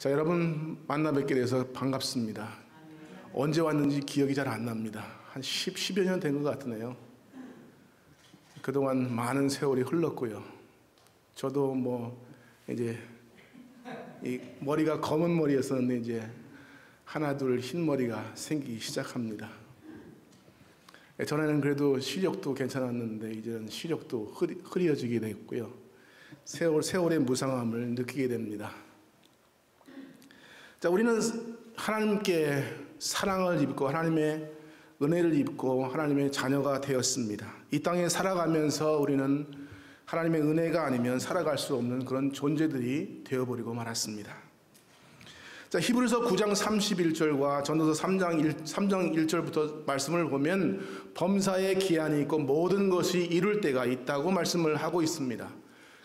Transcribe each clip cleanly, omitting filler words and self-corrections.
자, 여러분 만나 뵙게 돼서 반갑습니다. 언제 왔는지 기억이 잘 안 납니다. 한 10여 년 된 것 같으네요. 그동안 많은 세월이 흘렀고요. 저도 이제 이 머리가 검은 머리였었는데 이제 하나 둘 흰 머리가 생기기 시작합니다. 전에는 그래도 시력도 괜찮았는데 이제는 시력도 흐려지게 됐고요. 세월의 무상함을 느끼게 됩니다. 자, 우리는 하나님께 사랑을 입고 하나님의 은혜를 입고 하나님의 자녀가 되었습니다. 이 땅에 살아가면서 우리는 하나님의 은혜가 아니면 살아갈 수 없는 그런 존재들이 되어버리고 말았습니다. 자, 히브리서 9장 31절과 전도서 3장 1절부터 말씀을 보면 범사에 기한이 있고 모든 것이 이룰 때가 있다고 말씀을 하고 있습니다.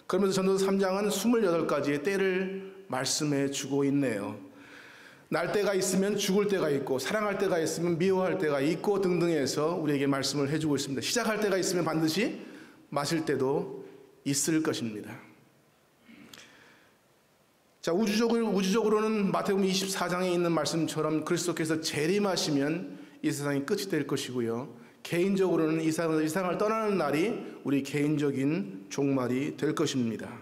그러면서 전도서 3장은 28가지의 때를 말씀해 주고 있네요. 날 때가 있으면 죽을 때가 있고 사랑할 때가 있으면 미워할 때가 있고 등등 해서 우리에게 말씀을 해주고 있습니다. 시작할 때가 있으면 반드시 마실 때도 있을 것입니다. 자, 우주적으로는 마태복음 24장에 있는 말씀처럼 그리스도께서 재림하시면 이 세상이 끝이 될 것이고요. 개인적으로는 이 세상을 떠나는 날이 우리 개인적인 종말이 될 것입니다.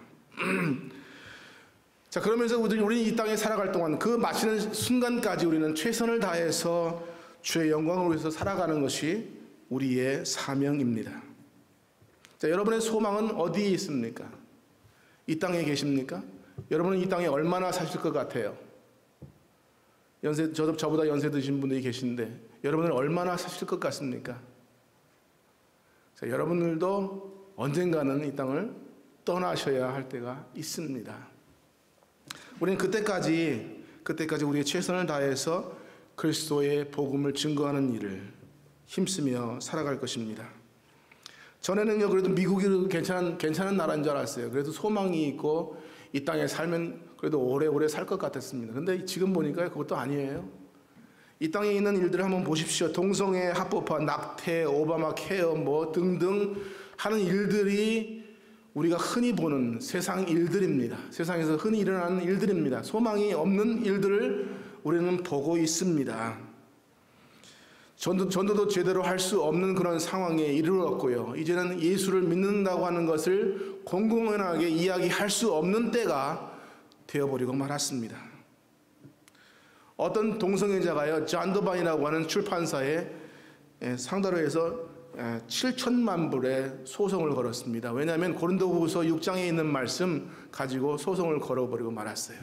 자, 그러면서 우리는 이 땅에 살아갈 동안 그 마치는 순간까지 우리는 최선을 다해서 주의 영광을 위해서 살아가는 것이 우리의 사명입니다. 자, 여러분의 소망은 어디에 있습니까? 이 땅에 계십니까? 여러분은 이 땅에 얼마나 사실 것 같아요? 저보다 연세 드신 분들이 계신데 여러분은 얼마나 사실 것 같습니까? 자, 여러분들도 언젠가는 이 땅을 떠나셔야 할 때가 있습니다. 우리는 그때까지 우리의 최선을 다해서 그리스도의 복음을 증거하는 일을 힘쓰며 살아갈 것입니다. 전에는요, 그래도 미국이 괜찮은 나라인 줄 알았어요. 그래도 소망이 있고 이 땅에 살면 그래도 오래오래 살 것 같았습니다. 근데 지금 보니까 그것도 아니에요. 이 땅에 있는 일들을 한번 보십시오. 동성애 합법화, 낙태, 오바마 케어 등등 하는 일들이 우리가 흔히 보는 세상 일들입니다. 세상에서 흔히 일어나는 일들입니다. 소망이 없는 일들을 우리는 보고 있습니다. 전도도 제대로 할 수 없는 그런 상황에 이르렀고요. 이제는 예수를 믿는다고 하는 것을 공공연하게 이야기할 수 없는 때가 되어버리고 말았습니다. 어떤 동성애자가요, 잔도반이라고 하는 출판사에 상대로 해서 7천만 불의 소송을 걸었습니다. 왜냐하면 고린도후서 6장에 있는 말씀 가지고 소송을 걸어버리고 말았어요.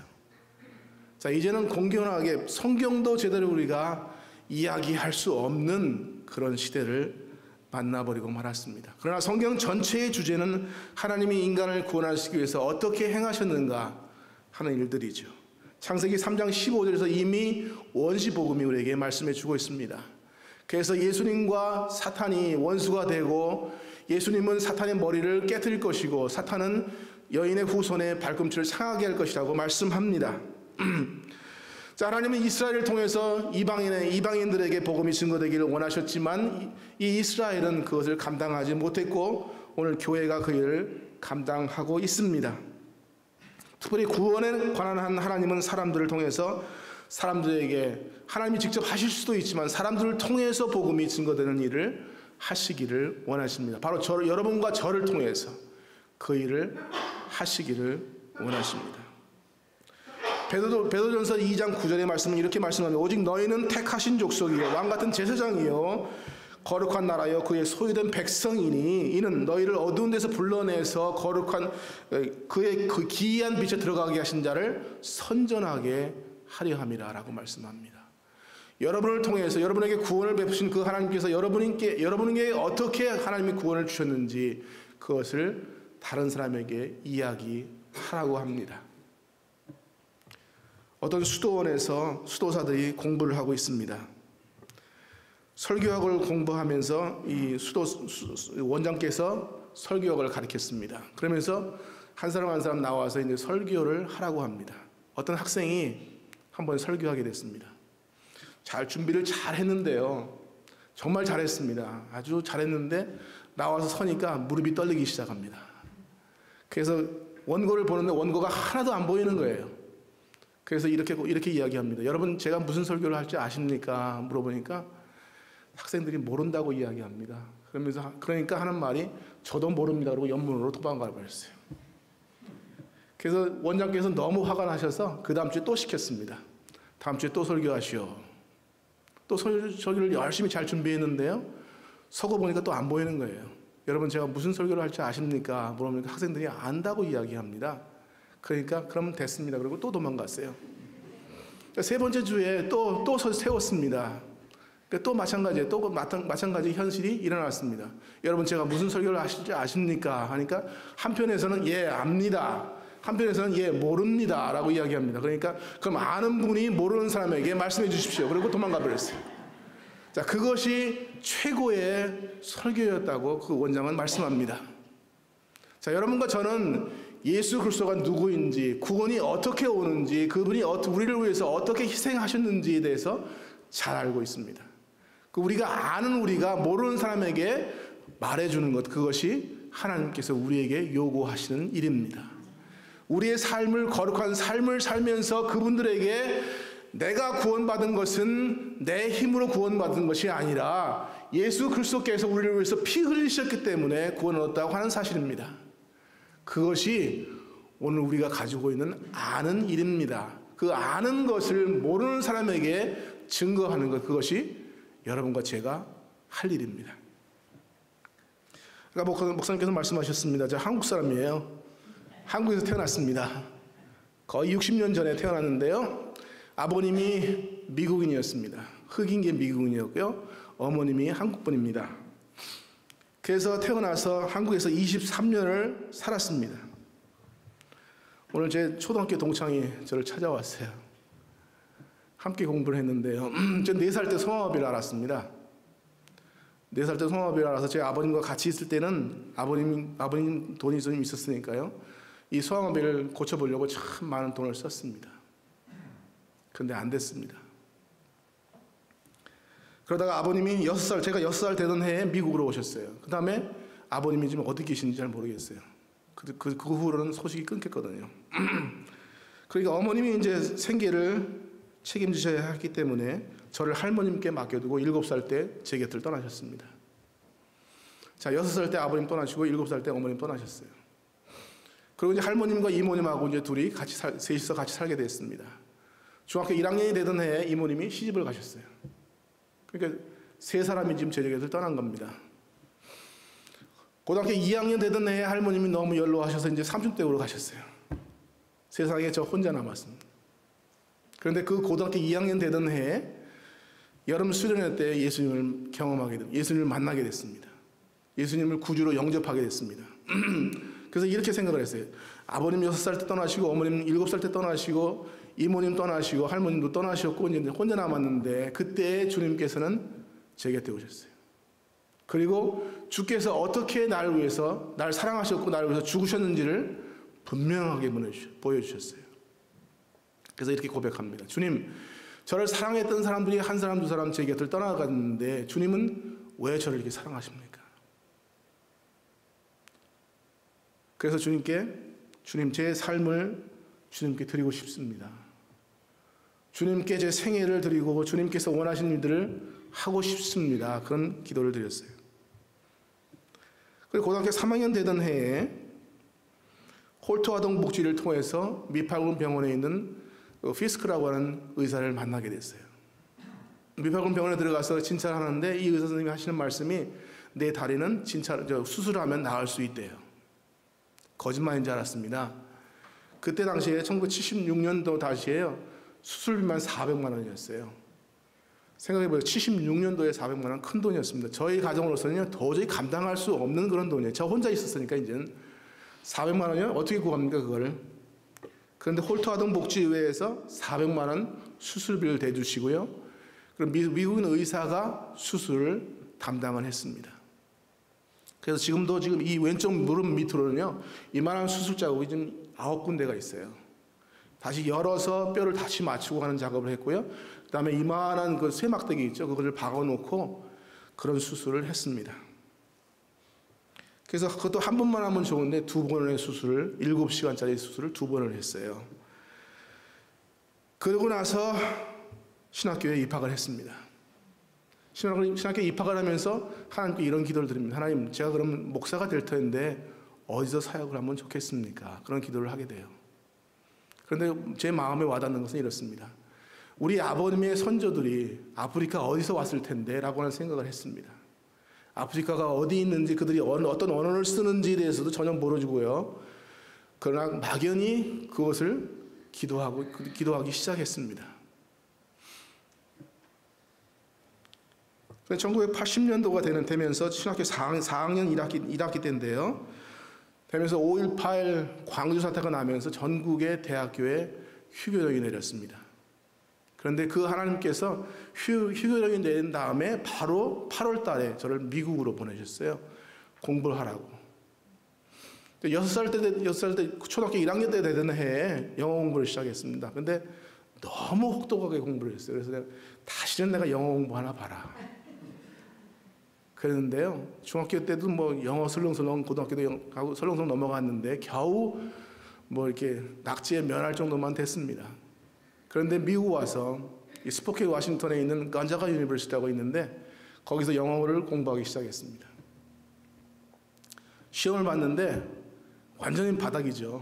자, 이제는 공공연하게 성경도 제대로 우리가 이야기할 수 없는 그런 시대를 만나버리고 말았습니다. 그러나 성경 전체의 주제는 하나님이 인간을 구원하시기 위해서 어떻게 행하셨는가 하는 일들이죠. 창세기 3장 15절에서 이미 원시복음이 우리에게 말씀해 주고 있습니다. 그래서 예수님과 사탄이 원수가 되고 예수님은 사탄의 머리를 깨뜨릴 것이고 사탄은 여인의 후손의 발꿈치를 상하게 할 것이라고 말씀합니다. 자, 하나님은 이스라엘을 통해서 이방인들에게 복음이 증거되기를 원하셨지만 이 이스라엘은 그것을 감당하지 못했고 오늘 교회가 그 일을 감당하고 있습니다. 특별히 구원에 관한 하나님은 사람들을 통해서 사람들에게 하나님이 직접 하실 수도 있지만 사람들을 통해서 복음이 증거되는 일을 하시기를 원하십니다. 바로 여러분과 저를 통해서 그 일을 하시기를 원하십니다. 베드로전서 2장 9절의 말씀은 이렇게 말씀합니다. 오직 너희는 택하신 족속이요 왕같은 제사장이요 거룩한 나라여 그의 소유된 백성이니 이는 너희를 어두운 데서 불러내서 거룩한 그의 그 기이한 빛에 들어가게 하신 자를 선전하게 하려 함이라 라고 말씀합니다. 여러분을 통해서 여러분에게 구원을 베푸신 그 하나님께서 여러분에게 어떻게 하나님이 구원을 주셨는지 그것을 다른 사람에게 이야기하라고 합니다. 어떤 수도원에서 수도사들이 공부를 하고 있습니다. 설교학을 공부하면서 이 원장께서 설교학을 가르쳤습니다. 그러면서 한 사람 나와서 이제 설교를 하라고 합니다. 어떤 학생이 한번 설교하게 됐습니다. 준비를 잘 했는데요. 정말 잘했습니다. 아주 잘했는데 나와서 서니까 무릎이 떨리기 시작합니다. 그래서 원고를 보는데 원고가 하나도 안 보이는 거예요. 그래서 이렇게 이야기합니다. 여러분, 제가 무슨 설교를 할지 아십니까? 물어보니까 학생들이 모른다고 이야기합니다. 그러니까 하는 말이 저도 모릅니다. 그러고 연문으로 도망가 버렸어요. 그래서 원장께서 너무 화가 나셔서 그 다음 주에 또 시켰습니다. 다음 주에 또 설교하시오. 또 설교를 열심히 잘 준비했는데요. 서고 보니까 또 안 보이는 거예요. 여러분, 제가 무슨 설교를 할지 아십니까? 물어보니까 학생들이 안다고 이야기합니다. 그러니까 그럼 됐습니다. 그리고 또 도망갔어요. 세 번째 주에 또 세웠습니다. 또 마찬가지 현실이 일어났습니다. 여러분, 제가 무슨 설교를 하실지 아십니까? 하니까 한편에서는 예, 압니다. 한편에서는 예, 모릅니다. 라고 이야기합니다. 그러니까 그럼 아는 분이 모르는 사람에게 말씀해 주십시오. 그리고 도망가 버렸어요. 자, 그것이 최고의 설교였다고 그 원장은 말씀합니다. 자, 여러분과 저는 예수 그리스도가 누구인지, 구원이 어떻게 오는지, 그분이 우리를 위해서 어떻게 희생하셨는지에 대해서 잘 알고 있습니다. 우리가 아는 우리가 모르는 사람에게 말해주는 것, 그것이 하나님께서 우리에게 요구하시는 일입니다. 우리의 삶을, 거룩한 삶을 살면서 그분들에게 내가 구원받은 것은 내 힘으로 구원받은 것이 아니라 예수 그리스도께서 우리를 위해서 피 흘리셨기 때문에 구원을 얻었다고 하는 사실입니다. 그것이 오늘 우리가 가지고 있는 아는 일입니다. 그 아는 것을 모르는 사람에게 증거하는 것, 그것이 여러분과 제가 할 일입니다. 그러니까 목사님께서 말씀하셨습니다. 저 한국 사람이에요. 한국에서 태어났습니다. 거의 60년 전에 태어났는데요. 아버님이 미국인이었습니다. 흑인계 미국인이었고요. 어머님이 한국분입니다. 그래서 태어나서 한국에서 23년을 살았습니다. 오늘 제 초등학교 동창이 저를 찾아왔어요. 함께 공부를 했는데요. 전 4살 때 성화비를 알았습니다. 4살 때 성화비를 알아서 제 아버님과 같이 있을 때는 아버님 돈이 좀 있었으니까요. 이 성화비를 고쳐보려고 참 많은 돈을 썼습니다. 그런데 안 됐습니다. 그러다가 아버님이 제가 6살 되던 해에 미국으로 오셨어요. 그 다음에 아버님이 지금 어디 계신지 잘 모르겠어요. 그 후로는 소식이 끊겼거든요. 그러니까 어머님이 이제 생계를 책임지셔야 했기 때문에 저를 할머님께 맡겨두고 7살 때 제 곁을 떠나셨습니다. 자, 6살 때 아버님 떠나시고 7살 때 어머님 떠나셨어요. 그리고 이제 할머님과 이모님하고 이제 둘이 셋이서 같이 살게 됐습니다. 중학교 1학년이 되던 해에 이모님이 시집을 가셨어요. 그러니까 세 사람이 지금 제 곁을 떠난 겁니다. 고등학교 2학년 되던 해에 할머님이 너무 연로하셔서 이제 삼촌댁으로 가셨어요. 세상에 저 혼자 남았습니다. 그런데 그 고등학교 2학년 되던 해에 여름 수련회 때 예수님을 만나게 됐습니다. 예수님을 구주로 영접하게 됐습니다. 그래서 이렇게 생각을 했어요. 아버님 6살 때 떠나시고 어머님 7살 때 떠나시고 이모님 떠나시고 할머님도 떠나셨고 이제 혼자 남았는데 그때 주님께서는 제 곁에 오셨어요. 그리고 주께서 어떻게 나를 위해서 날 사랑하셨고 나를 위해서 죽으셨는지를 분명하게 보여주셨어요. 그래서 이렇게 고백합니다. 주님, 저를 사랑했던 사람들이 한 사람 두 사람 제 곁을 떠나갔는데 주님은 왜 저를 이렇게 사랑하십니까? 그래서 주님 제 삶을 주님께 드리고 싶습니다. 주님께 제 생애를 드리고 주님께서 원하시는 일들을 하고 싶습니다. 그런 기도를 드렸어요. 그리고 고등학교 3학년 되던 해에 홀토아동 복지를 통해서 미팔군 병원에 있는 피스크라고 하는 의사를 만나게 됐어요. 미팔군 병원에 들어가서 진찰을 하는데 이 의사 선생님이 하시는 말씀이 내 다리는 수술하면 나을 수 있대요. 거짓말인 줄 알았습니다. 그때 당시에 1976년도 당시에요. 수술비만 400만 원이었어요. 생각해보세요. 76년도에 400만 원 큰 돈이었습니다. 저희 가정으로서는 도저히 감당할 수 없는 그런 돈이에요. 저 혼자 있었으니까 이제는 400만 원이요? 어떻게 구합니까 그거를? 그런데 홀토아동 복지의회에서 400만 원 수술비를 대주시고요. 그럼 미국인 의사가 수술을 담당을 했습니다. 그래서 지금 이 왼쪽 무릎 밑으로는요, 이만한 수술 자국이 지금 9군데가 있어요. 다시 열어서 뼈를 다시 맞추고 하는 작업을 했고요. 그 다음에 이만한 그 쇠막대기 있죠. 그거를 박아놓고 그런 수술을 했습니다. 그래서 그것도 한 번만 하면 좋은데 2번의 수술을, 7시간짜리 수술을 2번을 했어요. 그러고 나서 신학교에 입학을 했습니다. 신학교에 입학을 하면서 하나님께 이런 기도를 드립니다. 하나님, 제가 그러면 목사가 될 텐데 어디서 사역을 하면 좋겠습니까? 그런 기도를 하게 돼요. 그런데 제 마음에 와닿는 것은 이렇습니다. 우리 아버님의 선조들이 아프리카 어디서 왔을 텐데 라고 하는 생각을 했습니다. 아프리카가 어디 있는지, 그들이 어떤 언어를 쓰는지에 대해서도 전혀 모르고요. 그러나 막연히 그것을 기도하기 시작했습니다. 1980년도가 되면서 신학교 4학년 1학기 때인데요. 되면서 5.18 광주 사태가 나면서 전국의 대학교에 휴교령이 내렸습니다. 그런데 그 하나님께서 휴교령이 내린 다음에 바로 8월 달에 저를 미국으로 보내셨어요. 공부를 하라고. 6살 때 초등학교 1학년 때 되던 해에 영어 공부를 시작했습니다. 근데 너무 혹독하게 공부를 했어요. 그래서 다시는 내가 영어 공부 하나 봐라. 그랬는데요. 중학교 때도 뭐 영어 설렁설렁, 고등학교도 가고 설렁설렁 넘어갔는데 겨우 뭐 이렇게 낙지에 면할 정도만 됐습니다. 그런데 미국 와서 이 스포케인 워싱턴에 있는 건자가 유니버시티라고 있는데 거기서 영어를 공부하기 시작했습니다. 시험을 봤는데 완전히 바닥이죠.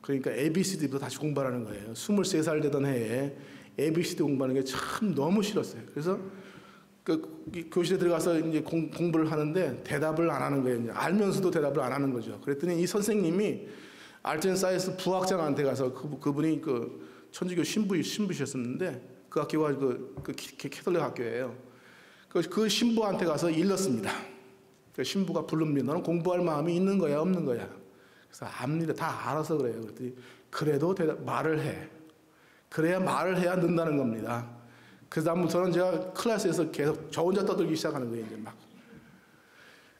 그러니까 ABCD도 다시 공부하라는 거예요. 23살 되던 해에 ABCD 공부하는 게 참 너무 싫었어요. 그래서 그 교실에 들어가서 이제 공부를 하는데 대답을 안 하는 거예요. 이제 알면서도 대답을 안 하는 거죠. 그랬더니 이 선생님이 알텐사이언스 부학장한테 가서 그분이 그 천주교 신부셨었는데 그 학교가 그 캐톨릭 학교예요. 그 신부한테 가서 일렀습니다. 그 신부가 부릅니다. 너는 공부할 마음이 있는 거야, 없는 거야? 그래서 압니다. 다 알아서 그래요. 그랬더니 그래도 말을 해. 그래야 말을 해야 는다는 겁니다. 그 다음부터는 제가 클래스에서 계속 저 혼자 떠들기 시작하는 거예요. 이제 막.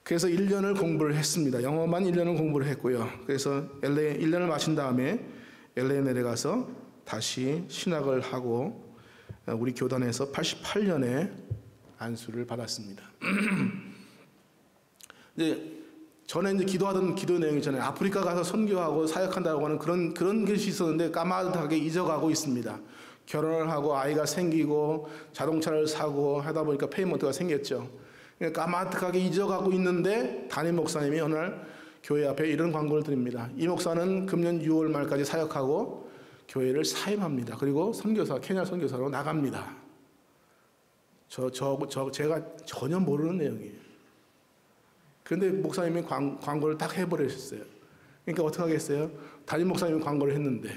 그래서 1년을 공부를 했습니다. 영어만 1년을 공부를 했고요. 그래서 LA 1년을 마친 다음에 LA 내려가서 다시 신학을 하고 우리 교단에서 88년에 안수를 받았습니다. 이제 전에 이제 기도하던 기도 내용 있잖아요. 아프리카 가서 선교하고 사역한다고 하는 그런 것이 있었는데 까마득하게 잊어가고 있습니다. 결혼을 하고 아이가 생기고 자동차를 사고 하다 보니까 페이먼트가 생겼죠. 까마득하게 잊어가고 있는데 담임 목사님이 어느 날 교회 앞에 이런 광고를 드립니다. 이 목사는 금년 6월 말까지 사역하고 교회를 사임합니다. 그리고 케냐 선교사로 나갑니다. 제가 전혀 모르는 내용이에요. 그런데 목사님이 광고를 딱 해버리셨어요. 그러니까 어떻게 하겠어요? 담임 목사님이 광고를 했는데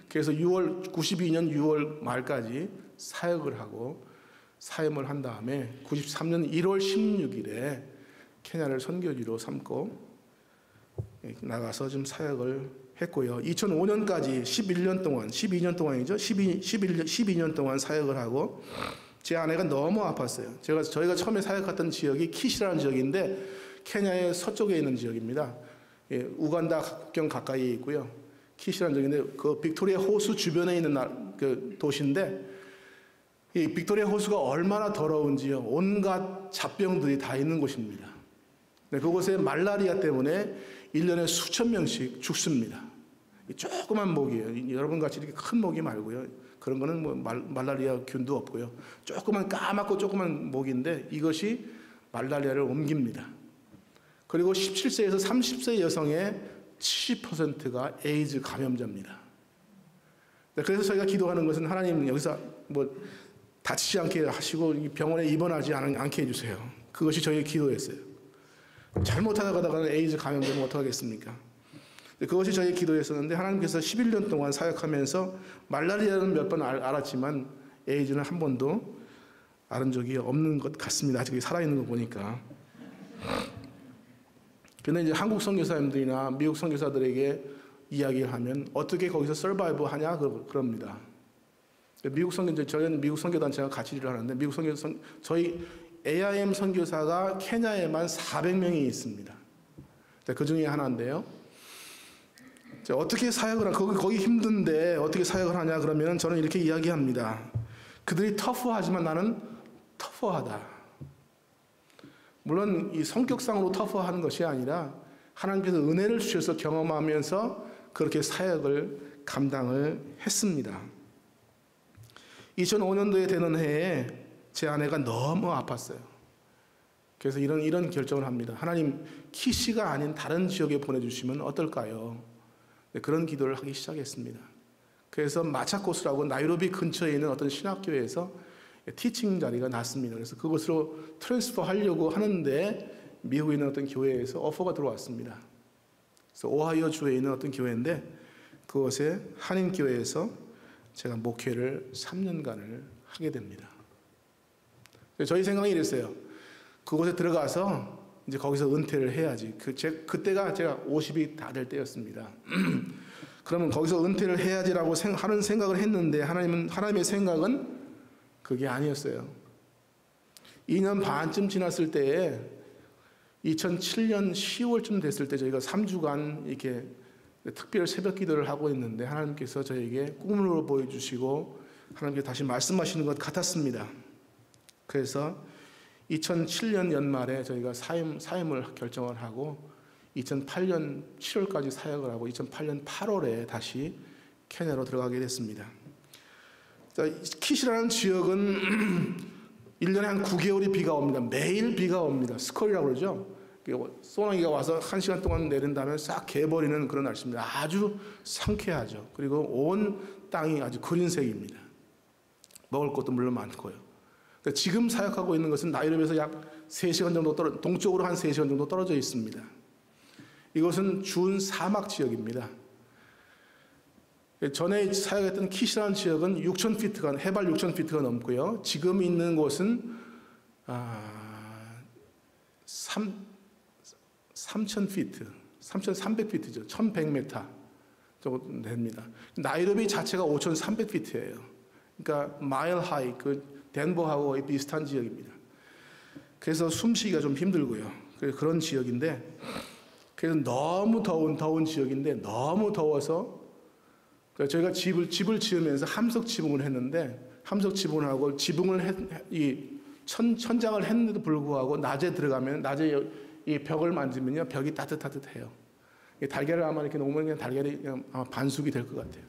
그래서 92년 6월 말까지 사역을 하고 사임을 한 다음에 93년 1월 16일에 케냐를 선교지로 삼고 나가서 좀 사역을 했고요. 2005년까지 12년 동안 사역을 하고 제 아내가 너무 아팠어요. 저희가 처음에 사역했던 지역이 키시라는 지역인데 케냐의 서쪽에 있는 지역입니다. 우간다 국경 가까이에 있고요. 키시라는 지역인데 그 빅토리아 호수 주변에 있는 그 도시인데 이 빅토리아 호수가 얼마나 더러운지요. 온갖 잡병들이 다 있는 곳입니다. 그곳에 말라리아 때문에 1년에 수천 명씩 죽습니다. 조그만 모기예요. 여러분 같이 이렇게 큰 모기 말고요. 그런 거는 뭐 말라리아 균도 없고요. 조그만 까맣고 조그만 모기인데 이것이 말라리아를 옮깁니다. 그리고 17세에서 30세 여성의 70%가 에이즈 감염자입니다. 그래서 저희가 기도하는 것은 하나님 여기서 뭐 다치지 않게 하시고 병원에 입원하지 않게 해주세요. 그것이 저희의 기도였어요. 잘못하다가는 에이즈 감염되면 어떡하겠습니까? 그것이 저희의 기도였었는데 하나님께서 11년 동안 사역하면서 말라리아는 몇 번 알았지만 에이즈는 한 번도 알은 적이 없는 것 같습니다. 아직 살아있는 거 보니까. 그런데 이제 한국 선교사님들이나 미국 선교사들에게 이야기를 하면 어떻게 거기서 서바이브 하냐 그럽니다. 저희는 미국 선교단체가 같이 일을 하는데 저희 AIM 선교사가 케냐에만 400명이 있습니다. 그 중에 하나인데요. 어떻게 사역을 거기 힘든데 어떻게 사역을 하냐 그러면 저는 이렇게 이야기합니다. 그들이 터프하지만 나는 터프하다. 물론 이 성격상으로 터프하는 것이 아니라 하나님께서 은혜를 주셔서 경험하면서 그렇게 사역을 감당을 했습니다. 2005년도에 되는 해에 제 아내가 너무 아팠어요. 그래서 이런 결정을 합니다. 하나님, 키시가 아닌 다른 지역에 보내주시면 어떨까요? 네, 그런 기도를 하기 시작했습니다. 그래서 마차코스라고 나이로비 근처에 있는 어떤 신학교에서 티칭 자리가 났습니다. 그래서 그곳으로 트랜스퍼 하려고 하는데 미국에 있는 어떤 교회에서 오퍼가 들어왔습니다. 그래서 오하이오 주에 있는 어떤 교회인데 그곳에 한인교회에서 제가 목회를 3년간을 하게 됩니다. 저희 생각이 이랬어요. 그곳에 들어가서 이제 거기서 은퇴를 해야지. 그때가 제가 50이 다 될 때였습니다. 그러면 거기서 은퇴를 해야지라고 하는 생각을 했는데 하나님의 생각은 그게 아니었어요. 2년 반쯤 지났을 때에 2007년 10월쯤 됐을 때 저희가 3주간 이렇게 특별 새벽 기도를 하고 있는데 하나님께서 저에게 꿈으로 보여주시고 하나님께서 다시 말씀하시는 것 같았습니다. 그래서 2007년 연말에 저희가 사임을 결정을 하고 2008년 7월까지 사역을 하고 2008년 8월에 다시 케냐로 들어가게 됐습니다. 킷이라는 지역은 1년에 한 9개월이 비가 옵니다. 매일 비가 옵니다. 스컬이라고 그러죠. 소나기가 와서 1시간 동안 내린다면 싹 개버리는 그런 날씨입니다. 아주 상쾌하죠. 그리고 온 땅이 아주 그린색입니다. 먹을 것도 물론 많고요. 지금 사역하고 있는 것은 나이로비에서 약 3시간 정도 동쪽으로 한 3시간 정도 떨어져 있습니다. 이것은 준 사막 지역입니다. 전에 사역했던 킷이라는 지역은 6,000피트가, 해발 6,000피트가 넘고요. 지금 있는 곳은 3,000피트, 3,300피트죠. 1,100m 정도 됩니다. 나이로비 자체가 5,300피트예요. 그러니까 마일 하이, 덴버하고 거의 비슷한 지역입니다. 그래서 숨쉬기가 좀 힘들고요. 그런 지역인데, 그래서 너무 더운 지역인데 너무 더워서 저희가 집을 지으면서 함석 지붕을 했는데 함석 지붕을 하고 천장을 했는데도 불구하고 낮에 들어가면 낮에 이 벽을 만지면요 벽이 따뜻해요. 달걀을 아마 이렇게 놓으면 그냥 달걀이 그냥 아마 반숙이 될 것 같아요.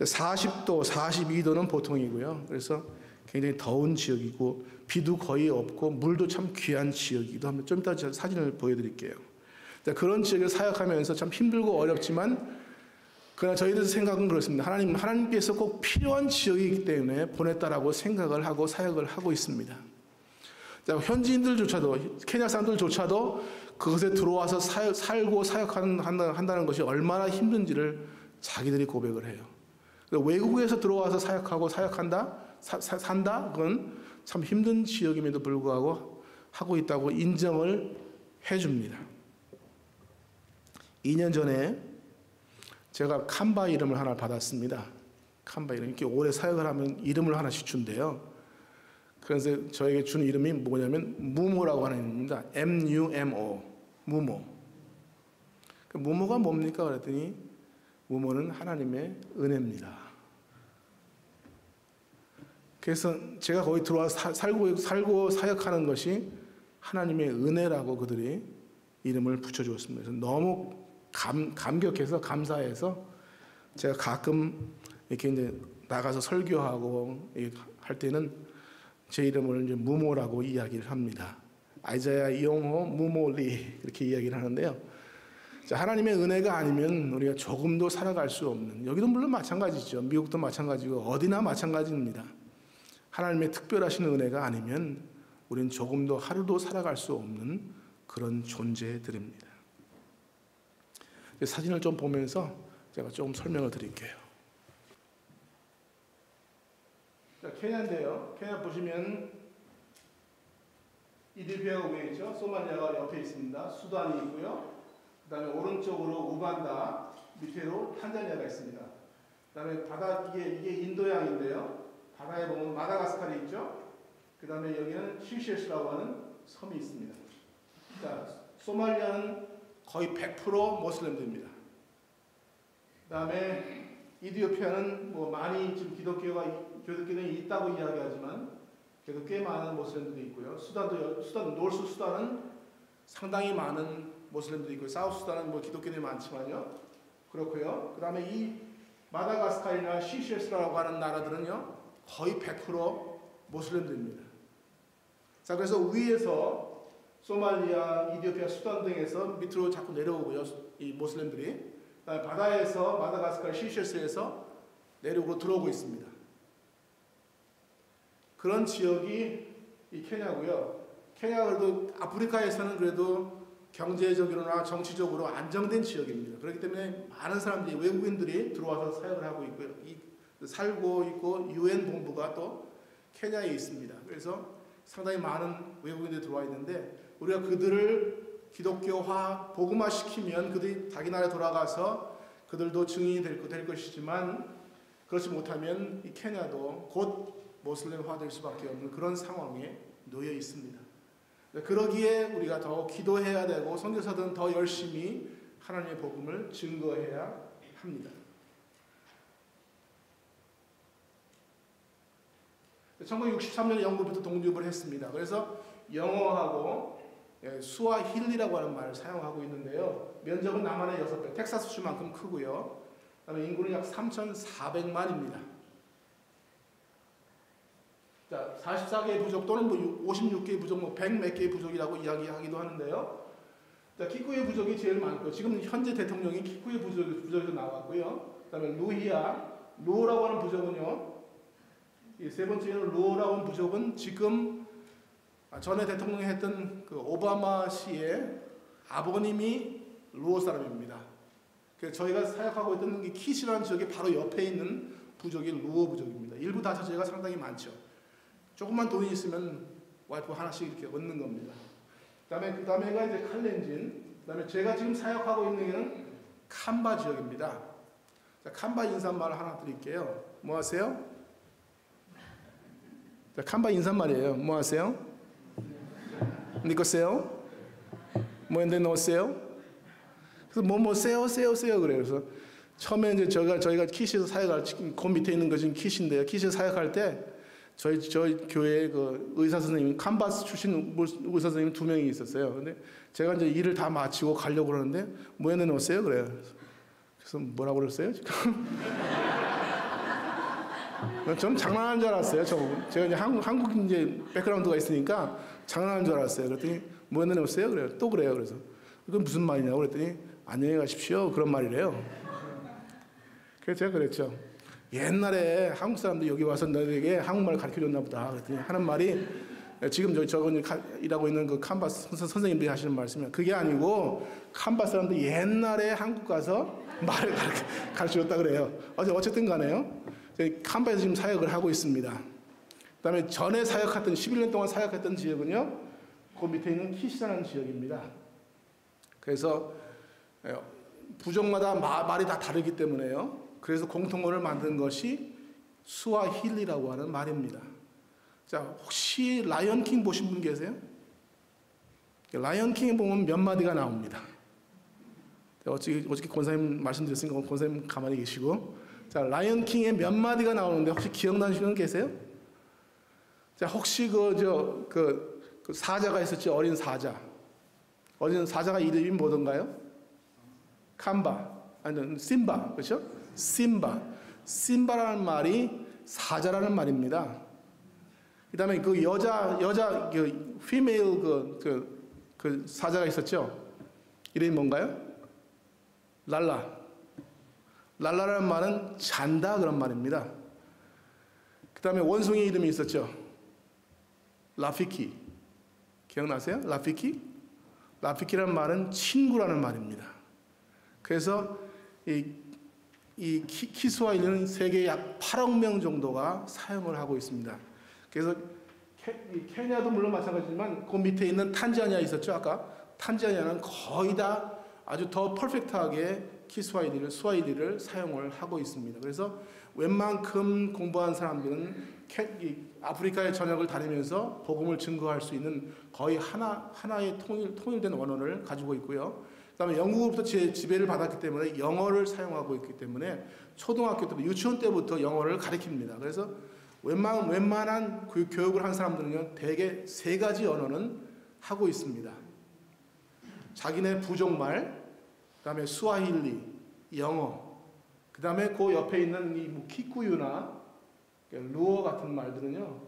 40도, 42도는 보통이고요. 그래서 굉장히 더운 지역이고 비도 거의 없고 물도 참 귀한 지역이기도 합니다. 좀 이따 사진을 보여드릴게요. 그런 지역에 사역하면서 참 힘들고 어렵지만 그러나 저희들 생각은 그렇습니다. 하나님께서 꼭 필요한 지역이기 때문에 보냈다라고 생각을 하고 사역을 하고 있습니다. 현지인들조차도 케냐 사람들조차도 그것에 들어와서 살고 사역한다는 것이 얼마나 힘든지를 자기들이 고백을 해요. 외국에서 들어와서 사역하고 산다? 그건 참 힘든 지역임에도 불구하고 하고 있다고 인정을 해줍니다. 2년 전에 제가 캄바 이름을 하나 받았습니다. 캄바 이름. 이렇게 오래 사역을 하면 이름을 하나씩 준대요. 그래서 저에게 준 이름이 뭐냐면 무모라고 하는 이름입니다. MUMO. 무모. 무모가 뭡니까? 그랬더니 무모는 하나님의 은혜입니다. 그래서 제가 거기 들어와서 살고 사역하는 것이 하나님의 은혜라고 그들이 이름을 붙여주었습니다. 그래서 너무 감격해서 감사해서 제가 가끔 이렇게 이제 나가서 설교하고 할 때는 제 이름을 이제 무모라고 이야기를 합니다. 아이자야 이용호 무모리 이렇게 이야기를 하는데요. 하나님의 은혜가 아니면 우리가 조금도 살아갈 수 없는, 여기도 물론 마찬가지죠. 미국도 마찬가지고 어디나 마찬가지입니다. 하나님의 특별하신 은혜가 아니면 우리는 조금도 하루도 살아갈 수 없는 그런 존재들입니다. 사진을 좀 보면서 제가 조금 설명을 드릴게요. 케냐인데요. 케냐 보시면 이디오피아가 위에 있죠. 소말리아가 옆에 있습니다. 수단이 있고요. 그 다음에 오른쪽으로 우간다, 밑으로 탄자니아가 있습니다. 그 다음에 바다, 이게 인도양인데요. 바다에 보면 마다가스카르 있죠. 그 다음에 여기는 시셰스라고 하는 섬이 있습니다. 자, 소말리아는 거의 100% 모슬렘들입니다. 그 다음에 이디오피아는 뭐 많이 지금 기독교는 있다고 이야기하지만 그래도 꽤 많은 모슬렘들이 있고요. 노스 수단은 상당히 많은 모슬렘들이 있고요. 사우스 수단은 뭐 기독교인이 많지만요. 그렇고요. 그 다음에 이 마다가스카르나 시셰스라고 하는 나라들은요. 거의 100% 모슬림들입니다. 자, 그래서 위에서 소말리아, 이디오피아, 수단 등에서 밑으로 자꾸 내려오고요. 이 모슬림들이. 바다에서 마다가스카르, 시셰스에서 내륙으로 들어오고 있습니다. 그런 지역이 이 케냐고요. 케냐가 그래도 아프리카에서는 그래도 경제적으로나 정치적으로 안정된 지역입니다. 그렇기 때문에 많은 사람들이, 외국인들이 들어와서 사역을 하고 있고요. 살고 있고 UN 본부가 또 케냐에 있습니다. 그래서 상당히 많은 외국인들이 들어와 있는데 우리가 그들을 기독교화, 복음화 시키면 그들이 자기 나라에 돌아가서 그들도 증인이 될 것이지만 그렇지 못하면 이 케냐도 곧 모슬림화 될 수밖에 없는 그런 상황에 놓여 있습니다. 그러기에 우리가 더 기도해야 되고 선교사들은 더 열심히 하나님의 복음을 증거해야 합니다. 1963년에 영국부터 독립을 했습니다. 그래서 영어하고 수아힐리라고 하는 말을 사용하고 있는데요. 면적은 남한의 6배, 텍사스주만큼 크고요. 그다음에 인구는 약 3,400만입니다. 자, 44개의 부족 또는 56개의 부족, 100 몇 개의 부족이라고 이야기하기도 하는데요. 자, 키쿠유 부족이 제일 많고요. 지금 현재 대통령이 키쿠유 부족에서 나왔고요. 그다음에 루오라고 하는 부족은요. 이 세 번째는 루오라고 하는 부족은 지금 전에 대통령이 했던 그 오바마 씨의 아버님이 루오 사람입니다. 그래서 저희가 사역하고 있던 게 키시라는 지역이 바로 옆에 있는 부족이 루오 부족입니다. 일부 다처제가 상당히 많죠. 조금만 돈이 있으면 와이프 하나씩 이렇게 얻는 겁니다. 그다음에가 이제 칼렌진. 그다음에 제가 지금 사역하고 있는 게는 캄바 지역입니다. 자, 캄바 인사말을 하나 드릴게요. 뭐 하세요? 자, 캄바 인사말이에요. 뭐 하세요? 니꺼세요? 뭐인데 넣으세요? 그래서 뭐 세요 그래요. 그래서 처음에 이제 저희가 키시에서 사역할 그 밑에 있는 것이 키시인데요. 키시에서 사역할 때 저희 교회에 그 의사 선생님, 캄바스 출신 의사 선생님 2명이 있었어요. 근데 제가 이제 일을 다 마치고 가려고 그러는데 뭐에 넣으세요? 그래요. 그래서 뭐라고 그랬어요? 저는 장난하는 줄 알았어요. 제가 이제 한국 이제 백그라운드가 있으니까 장난하는 줄 알았어요. 그랬더니 뭐에 넣으세요? 그래요. 또 그래요. 그래서 그건 무슨 말이냐고 그랬더니 안녕히 가십시오. 그런 말이래요. 그래서 제가 그랬죠. 옛날에 한국 사람들이 여기 와서 너에게 한국말을 가르쳐줬나 보다. 그랬더니 하는 말이 지금 저건 일하고 있는 그 캄바스 선생님들이 하시는 말씀이야. 그게 아니고 캄바스 사람들이 옛날에 한국 가서 말을 가르쳐줬다 그래요. 어쨌든 간에요. 캄바에서 지금 사역을 하고 있습니다. 그 다음에 전에 사역했던 11년 동안 사역했던 지역은요. 그 밑에 있는 키시라는 지역입니다. 그래서 부족마다 말이 다 다르기 때문에요. 그래서 공통어를 만든 것이 수아힐리라고 하는 말입니다. 자, 혹시 라이언킹 보신 분 계세요? 라이언킹에 보면 몇 마디가 나옵니다. 어저께 권사님 말씀드렸으니까 권사님 가만히 계시고, 자, 라이언킹에 몇 마디가 나오는데 혹시 기억나시는 분 계세요? 자, 혹시 그 사자가 있었죠? 어린 사자. 어린 사자가 이름이 뭐던가요? 캄바. 아니, 심바. 그렇죠? 심바. 심바라는 말이 사자라는 말입니다. 그 다음에 그 여자, 그, female 그 사자가 있었죠? 이름이 뭔가요? 랄라라는 말은 잔다 그런 말입니다. 그 다음에 원숭이 이름이 있었죠? 라피키. 기억나세요? 라피키라는 말은 친구라는 말입니다. 그래서 이 키스와일리는 세계 약 8억 명 정도가 사용을 하고 있습니다. 그래서 케냐도 물론 마찬가지지만 그 밑에 있는 탄자니아 있었죠? 아까 탄자니아는 거의 다 아주 더 퍼펙트하게 스와힐리를 사용을 하고 있습니다. 그래서 웬만큼 공부한 사람들은 아프리카의 전역을 다니면서 복음을 증거할 수 있는 거의 하나의 통일된 언어를 가지고 있고요. 그다음에 영국으로부터 지배를 받았기 때문에 영어를 사용하고 있기 때문에 초등학교 때부터 유치원 때부터 영어를 가르칩니다. 그래서 웬만한 교육을 한 사람들은요, 대개 3가지 언어는 하고 있습니다. 자기네 부족말, 그다음에 수아힐리, 영어, 그다음에 그 옆에 있는 이 키쿠유나 루어 같은 말들은요,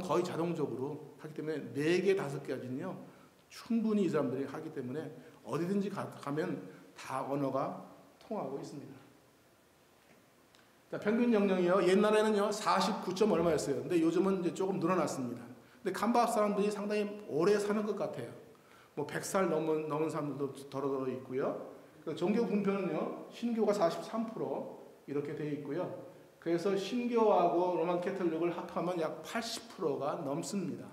거의 자동적으로 하기 때문에 4개, 5개까지는요, 충분히 이 사람들이 하기 때문에 어디든지 가면 다 언어가 통하고 있습니다. 자, 평균 연령이요, 옛날에는요, 49점 얼마였어요. 근데 요즘은 이제 조금 늘어났습니다. 근데 간바합 사람들이 상당히 오래 사는 것 같아요. 뭐 100살 넘은 사람들도 더러 있고요. 그 종교 분표는요, 신교가 43% 이렇게 되어 있고요. 그래서 신교하고 로만 캐톨릭을 합하면 약 80%가 넘습니다.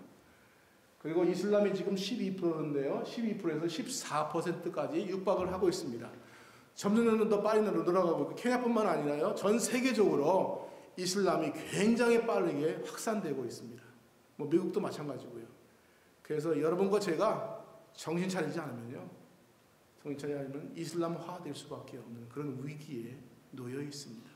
그리고 이슬람이 지금 12%인데요. 12%에서 14%까지 육박을 하고 있습니다. 점점 더 빨리 늘어가고 있고, 케냐뿐만 아니라요, 전 세계적으로 이슬람이 굉장히 빠르게 확산되고 있습니다. 뭐 미국도 마찬가지고요. 그래서 여러분과 제가 정신 차리지 않으면요, 정신 차리지 않으면 이슬람화 될 수밖에 없는 그런 위기에 놓여 있습니다.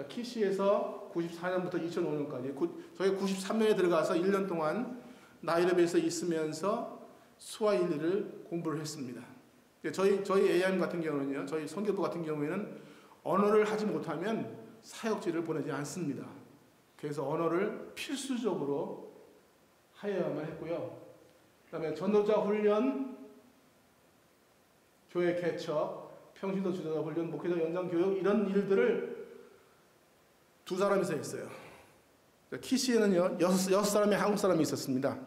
키시에서 94년부터 2005년까지 저희 93년에 들어가서 1년 동안 나이로비에서 있으면서 스와힐리를 공부를 했습니다. 저희 AIM 같은 경우는요, 저희 선교부 같은 경우에는 언어를 하지 못하면 사역지를 보내지 않습니다. 그래서 언어를 필수적으로 하여야만 했고요. 그다음에 전도자 훈련, 교회 개척, 평신도 주도자 훈련, 목회자 연장 교육, 이런 일들을 2사람이서 했어요. 키시에는요, 6사람의 한국 사람이 있었습니다.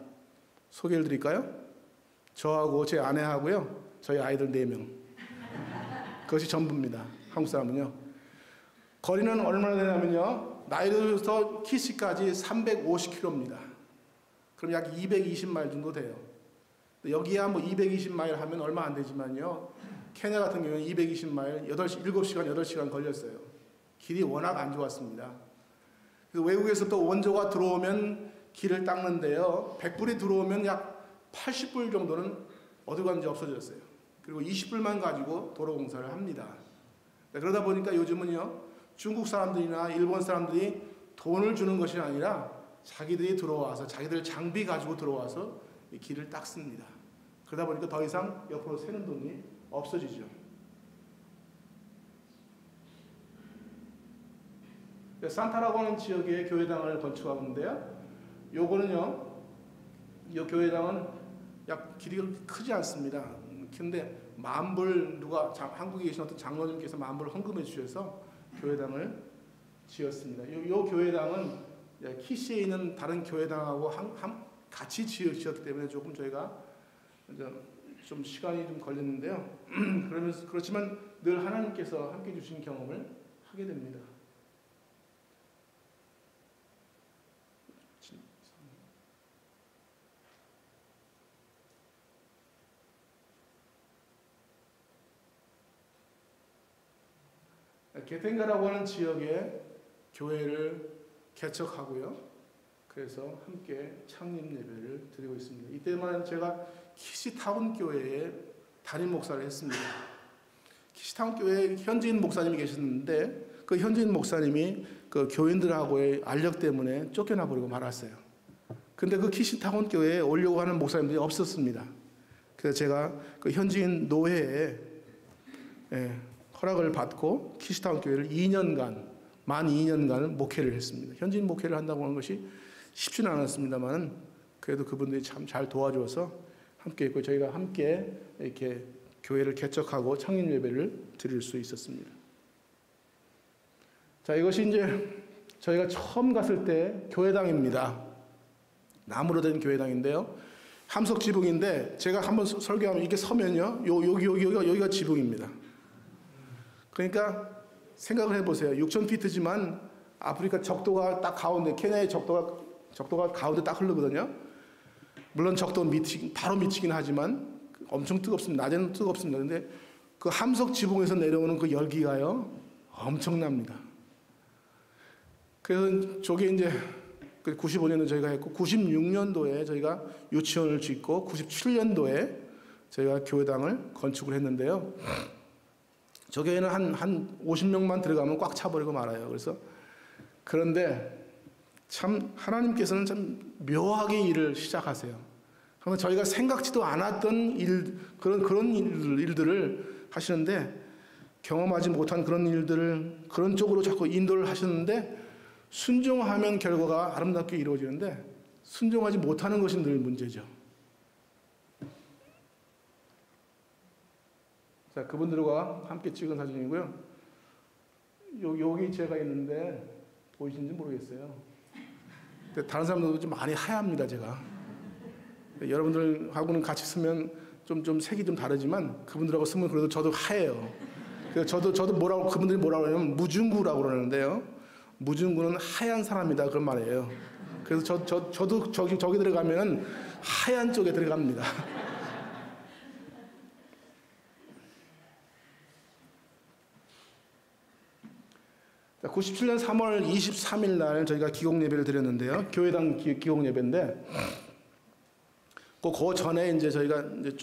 소개를 드릴까요? 저하고 제 아내하고요, 저희 아이들 4명. 그것이 전부입니다. 한국 사람은요. 거리는 얼마나 되냐면요, 나이로비부터 키시까지 350km입니다. 그럼 약 220마일 정도 돼요. 여기야 뭐 220마일 하면 얼마 안 되지만요, 케냐 같은 경우는 220마일, 7시간, 8시간 걸렸어요. 길이 워낙 안 좋았습니다. 그래서 외국에서 또 원조가 들어오면 길을 닦는데요, 100불이 들어오면 약 80불 정도는 어디 갔는지 없어졌어요. 그리고 20불만 가지고 도로 공사를 합니다. 그러다 보니까 요즘은요, 중국 사람들이나 일본 사람들이 돈을 주는 것이 아니라 자기들이 들어와서, 자기들 장비 가지고 들어와서 이 길을 닦습니다. 그러다 보니까 더 이상 옆으로 새는 돈이 없어지죠. 산타라고 하는 지역에 교회당을 건축하고 있는데요, 요거는요, 이 교회당은 약 길이가 크지 않습니다. 근데 만불, 한국에 계신 어떤 장로님께서 만불을 헌금해 주셔서 교회당을 지었습니다. 요 교회당은 키시에 있는 다른 교회당하고 같이 지었기 때문에 조금 저희가 좀 시간이 좀 걸렸는데요. 그렇지만 늘 하나님께서 함께 주신 경험을 하게 됩니다. 게텐가라고 하는 지역에 교회를 개척하고요. 그래서 함께 창립 예배를 드리고 있습니다. 이때만 제가 키시타운 교회에 담임 목사를 했습니다. 키시타운 교회에 현지인 목사님이 계셨는데, 그 현지인 목사님이 그 교인들하고의 알력 때문에 쫓겨나 버리고 말았어요. 근데 그 키시타운 교회에 오려고 하는 목사님들이 없었습니다. 그래서 제가 그 현지인 노회에 허락을 받고 키시타운 교회를 만 2년간 목회를 했습니다. 현지인 목회를 한다고 하는 것이 쉽지는 않았습니다만, 그래도 그분들이 참 잘 도와줘서 함께 했고, 저희가 함께 이렇게 교회를 개척하고 창립 예배를 드릴 수 있었습니다. 자, 이것이 이제 저희가 처음 갔을 때 교회당입니다. 나무로 된 교회당인데요, 함석 지붕인데, 제가 한번 설교하면 이렇게 서면요, 여기가 지붕입니다. 그러니까 생각을 해보세요. 6,000피트지만 아프리카 적도가 딱 가운데, 케냐의 적도가 가운데 딱 흐르거든요. 물론 적도는 바로 미치긴 하지만 엄청 뜨겁습니다. 낮에는 뜨겁습니다. 근데 그 함석 지붕에서 내려오는 그 열기가요, 엄청납니다. 그래서 저게 이제 95년도 저희가 했고, 96년도에 저희가 유치원을 짓고, 97년도에 저희가 교회당을 건축을 했는데요. 저 교회는 한 50명만 들어가면 꽉 차버리고 말아요. 그런데 참 하나님께서는 참 묘하게 일을 시작하세요. 그러면 저희가 생각지도 않았던 그런 일들을 하시는데, 경험하지 못한 그런 일들을 그런 쪽으로 자꾸 인도를 하셨는데, 순종하면 결과가 아름답게 이루어지는데 순종하지 못하는 것이 늘 문제죠. 자, 그분들과 함께 찍은 사진이고요. 여기 제가 있는데 보이시는지 모르겠어요. 근데 다른 사람들도 좀 많이 하얗습니다, 제가. 여러분들하고는 같이 쓰면 좀 색이 좀 다르지만 그분들하고 쓰면 그래도 저도 하얘요. 그래서 저도 그분들이 뭐라고 하냐면 무중구라고 그러는데요. 무중구는 하얀 사람이다, 그런 말이에요. 그래서 저도 저기 들어가면 하얀 쪽에 들어갑니다. 97년 3월 23일 날 저희가 기공 예배를 드렸는데요. 교회당 기공 예배인데, 그 전에 이제 저희가 이제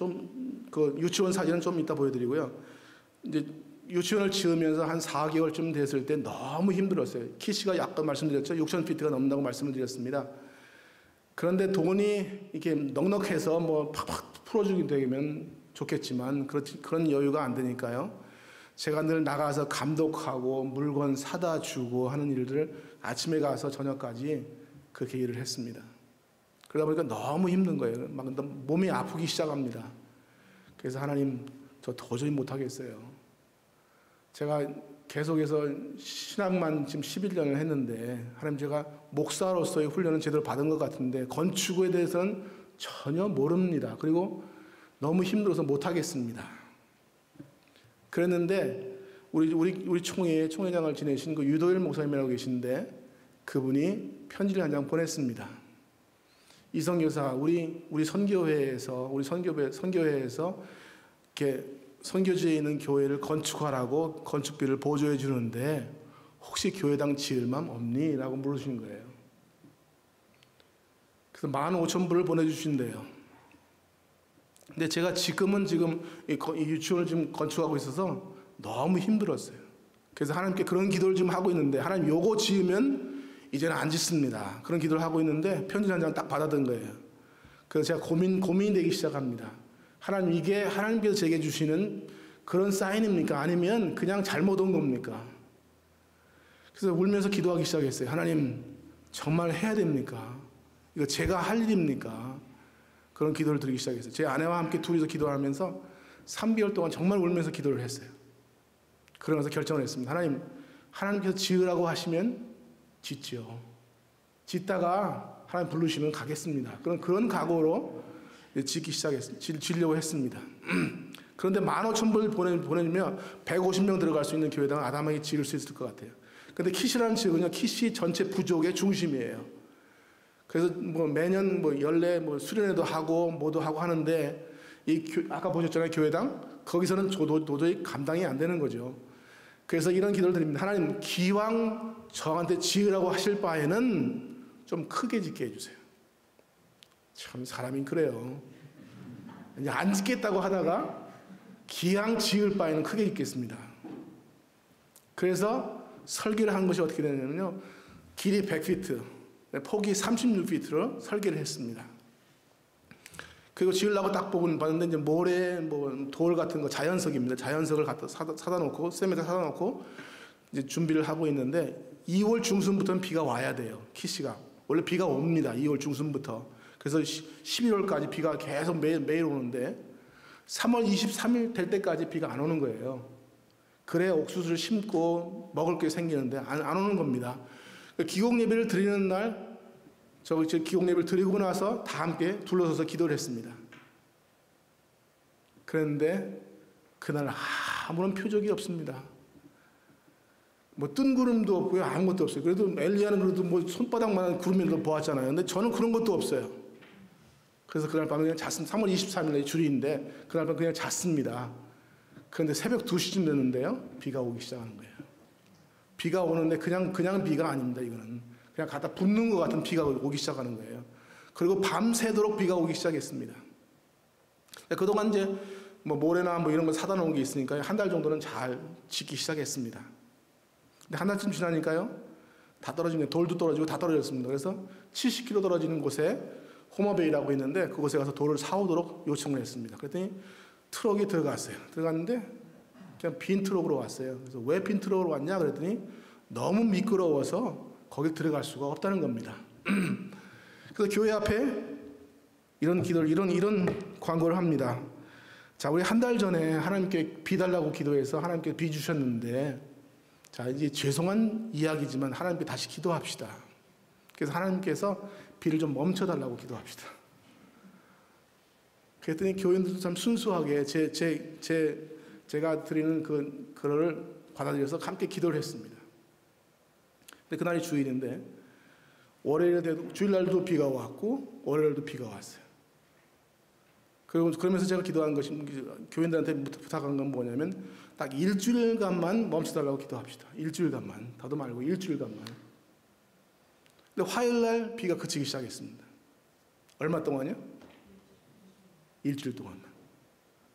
그 유치원 사진은 좀 이따 보여드리고요. 이제 유치원을 지으면서 한 4개월쯤 됐을 때 너무 힘들었어요. 키시가 약간 말씀드렸죠. 6,000피트가 넘는다고 말씀을 드렸습니다. 그런데 돈이 이렇게 넉넉해서 뭐 팍팍 풀어주게 되면 좋겠지만 그런 여유가 안 되니까요. 제가 늘 나가서 감독하고 물건 사다 주고 하는 일들을 아침에 가서 저녁까지 그렇게 일을 했습니다. 그러다 보니까 너무 힘든 거예요. 막 몸이 아프기 시작합니다. 그래서 하나님, 저 도저히 못하겠어요. 제가 계속해서 신학만 지금 11년을 했는데, 하나님, 제가 목사로서의 훈련은 제대로 받은 것 같은데 건축에 대해서는 전혀 모릅니다. 그리고 너무 힘들어서 못하겠습니다. 그랬는데 우리 총회장을 지내신 그 유도일 목사님이라고 계신데, 그분이 편지를 한 장 보냈습니다. 이성교사, 우리 선교회에서 이렇게 선교지에 있는 교회를 건축하라고 건축비를 보조해 주는데 혹시 교회당 지을 마음 없니? 라고 물으신 거예요. 그래서 15,000불을 보내주신대요. 근데 제가 지금 이 유치원을 지금 건축하고 있어서 너무 힘들었어요. 그래서 하나님께 그런 기도를 지금 하고 있는데, 하나님, 요거 지으면 이제는 안 짓습니다. 그런 기도를 하고 있는데 편지 한 장 딱 받아든 거예요. 그래서 제가 고민이 되기 시작합니다. 하나님, 이게 하나님께서 제게 주시는 그런 사인입니까? 아니면 그냥 잘못 온 겁니까? 그래서 울면서 기도하기 시작했어요. 하나님, 정말 해야 됩니까? 이거 제가 할 일입니까? 그런 기도를 드리기 시작했어요. 제 아내와 함께 둘이서 기도하면서 3개월 동안 정말 울면서 기도를 했어요. 그러면서 결정을 했습니다. 하나님께서 지으라고 하시면 짓지요. 짓다가 하나님 부르시면 가겠습니다. 그런 각오로 지려고 했습니다. 그런데 15,000불 보내면 150명 들어갈 수 있는 교회당을 아담하게 지을 수 있을 것 같아요. 근데 키시라는 지역은요, 키시 전체 부족의 중심이에요. 그래서 뭐 매년 연례 수련회도 하고 뭐도 하고 하는데, 아까 보셨잖아요, 교회당. 거기서는 도저히 감당이 안 되는 거죠. 그래서 이런 기도를 드립니다. 하나님, 기왕 저한테 지으라고 하실 바에는 좀 크게 짓게 해주세요. 참 사람이 그래요. 이제 안 짓겠다고 하다가 기왕 지을 바에는 크게 짓겠습니다. 그래서 설계를 한 것이 어떻게 되냐면요, 길이 100피트, 폭이 36피트로 설계를 했습니다. 그리고 지으려고 딱 봤는데, 이제 모래, 돌 같은 거, 자연석입니다. 자연석을 갖다 사다 놓고, 쌤에다 사다 놓고, 이제 준비를 하고 있는데, 2월 중순부터는 비가 와야 돼요. 키시가. 원래 비가 옵니다. 2월 중순부터. 그래서 11월까지 비가 계속 매일 오는데, 3월 23일 될 때까지 비가 안 오는 거예요. 그래야 옥수수를 심고 먹을 게 생기는데, 안 오는 겁니다. 기공 예배를 드리는 날, 기공 예배를 드리고 나서 다 함께 둘러서서 기도를 했습니다. 그런데 그날 아무런 표적이 없습니다. 뜬 구름도 없고요, 아무것도 없어요. 그래도 엘리야는 그래도 손바닥만한 구름이라도 보았잖아요. 근데 저는 그런 것도 없어요. 그래서 그날 밤에 그냥 잤습니다. 3월 23일에 주일인데 그날 밤에 그냥 잤습니다. 그런데 새벽 2시쯤 됐는데요, 비가 오기 시작하는 거예요. 비가 오는데 그냥 비가 아닙니다. 이거는 그냥 갖다 붓는 것 같은 비가 오기 시작하는 거예요. 그리고 밤새도록 비가 오기 시작했습니다. 그동안 이제 모래나 이런 거 사다 놓은 게 있으니까 한 달 정도는 잘 짓기 시작했습니다. 근데 한 달쯤 지나니까요, 다 떨어지는 돌도 떨어지고 다 떨어졌습니다. 그래서 70km 떨어지는 곳에 호머베이라고 있는데 그곳에 가서 돌을 사오도록 요청을 했습니다. 그랬더니 트럭이 들어갔어요. 들어갔는데 그냥 빈 트럭으로 왔어요. 그래서 왜 빈 트럭으로 왔냐 그랬더니 너무 미끄러워서 거기 들어갈 수가 없다는 겁니다. 그래서 교회 앞에 이런 기도를 이런 광고를 합니다. 자, 우리 한 달 전에 하나님께 비 달라고 기도해서 하나님께 비 주셨는데, 자, 이제 죄송한 이야기지만 하나님께 다시 기도합시다. 그래서 하나님께서 비를 좀 멈춰달라고 기도합시다. 그랬더니 교인들도 참 순수하게 제가 드리는 그거를 받아들여서 함께 기도를 했습니다. 근데 그날이 주일인데 주일날도 비가 왔고 월요일도 비가 왔어요. 그러면서 제가 기도한 것이 교인들한테 부탁한 건 뭐냐면 딱 일주일간만 멈춰달라고 기도합시다. 일주일간만. 더도 말고 일주일간만. 근데 화요일날 비가 그치기 시작했습니다. 얼마 동안요? 일주일 동안만.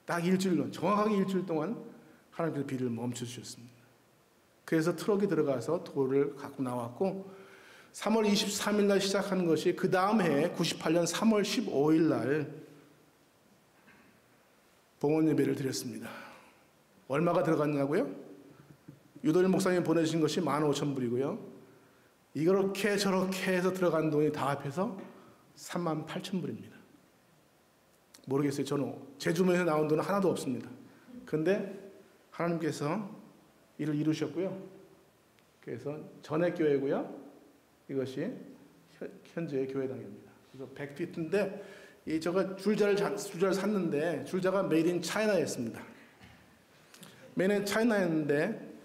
딱 일주일만. 정확하게 일주일 동안 하나님께서 비를 멈춰주셨습니다. 그래서 트럭이 들어가서 돌을 갖고 나왔고 3월 23일 날 시작한 것이 그 다음 해 98년 3월 15일 날 봉헌 예배를 드렸습니다. 얼마가 들어갔냐고요? 유도일 목사님이 보내주신 것이 15,000불이고요. 이렇게 저렇게 해서 들어간 돈이 다 합해서 38,000불입니다. 모르겠어요. 저는 제 주머니에서 나온 돈은 하나도 없습니다. 그런데 하나님께서 이를 이루셨고요. 그래서 전액 교회고요. 이것이 현재의 교회당입니다. 그래서 100피트인데 저가 줄자를 샀는데 줄자가 메이드 인 차이나였습니다. 메이드 인 차이나였는데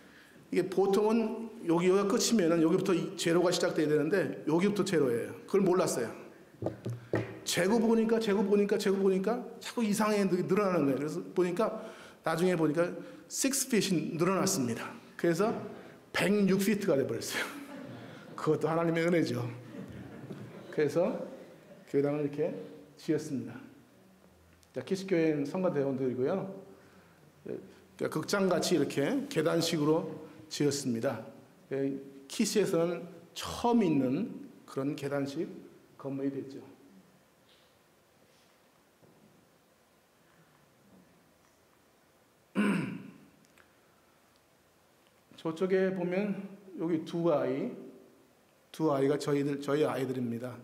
이게 보통은 여기가 끝이면은 여기부터 제로가 시작돼야 되는데 여기부터 제로예요. 그걸 몰랐어요. 재고 보니까 자꾸 이상하게 늘어나는 거예요. 그래서 나중에 보니까 6핏이 늘어났습니다. 그래서 106피트가 돼버렸어요. 그것도 하나님의 은혜죠. 그래서 교회당을 이렇게 지었습니다. 키스교회는 성가대원들이고요. 극장같이 이렇게 계단식으로 지었습니다. 키스에서는 처음 있는 그런 계단식 건물이 됐죠. 저쪽에 보면 여기 두 아이가 저희 아이들입니다.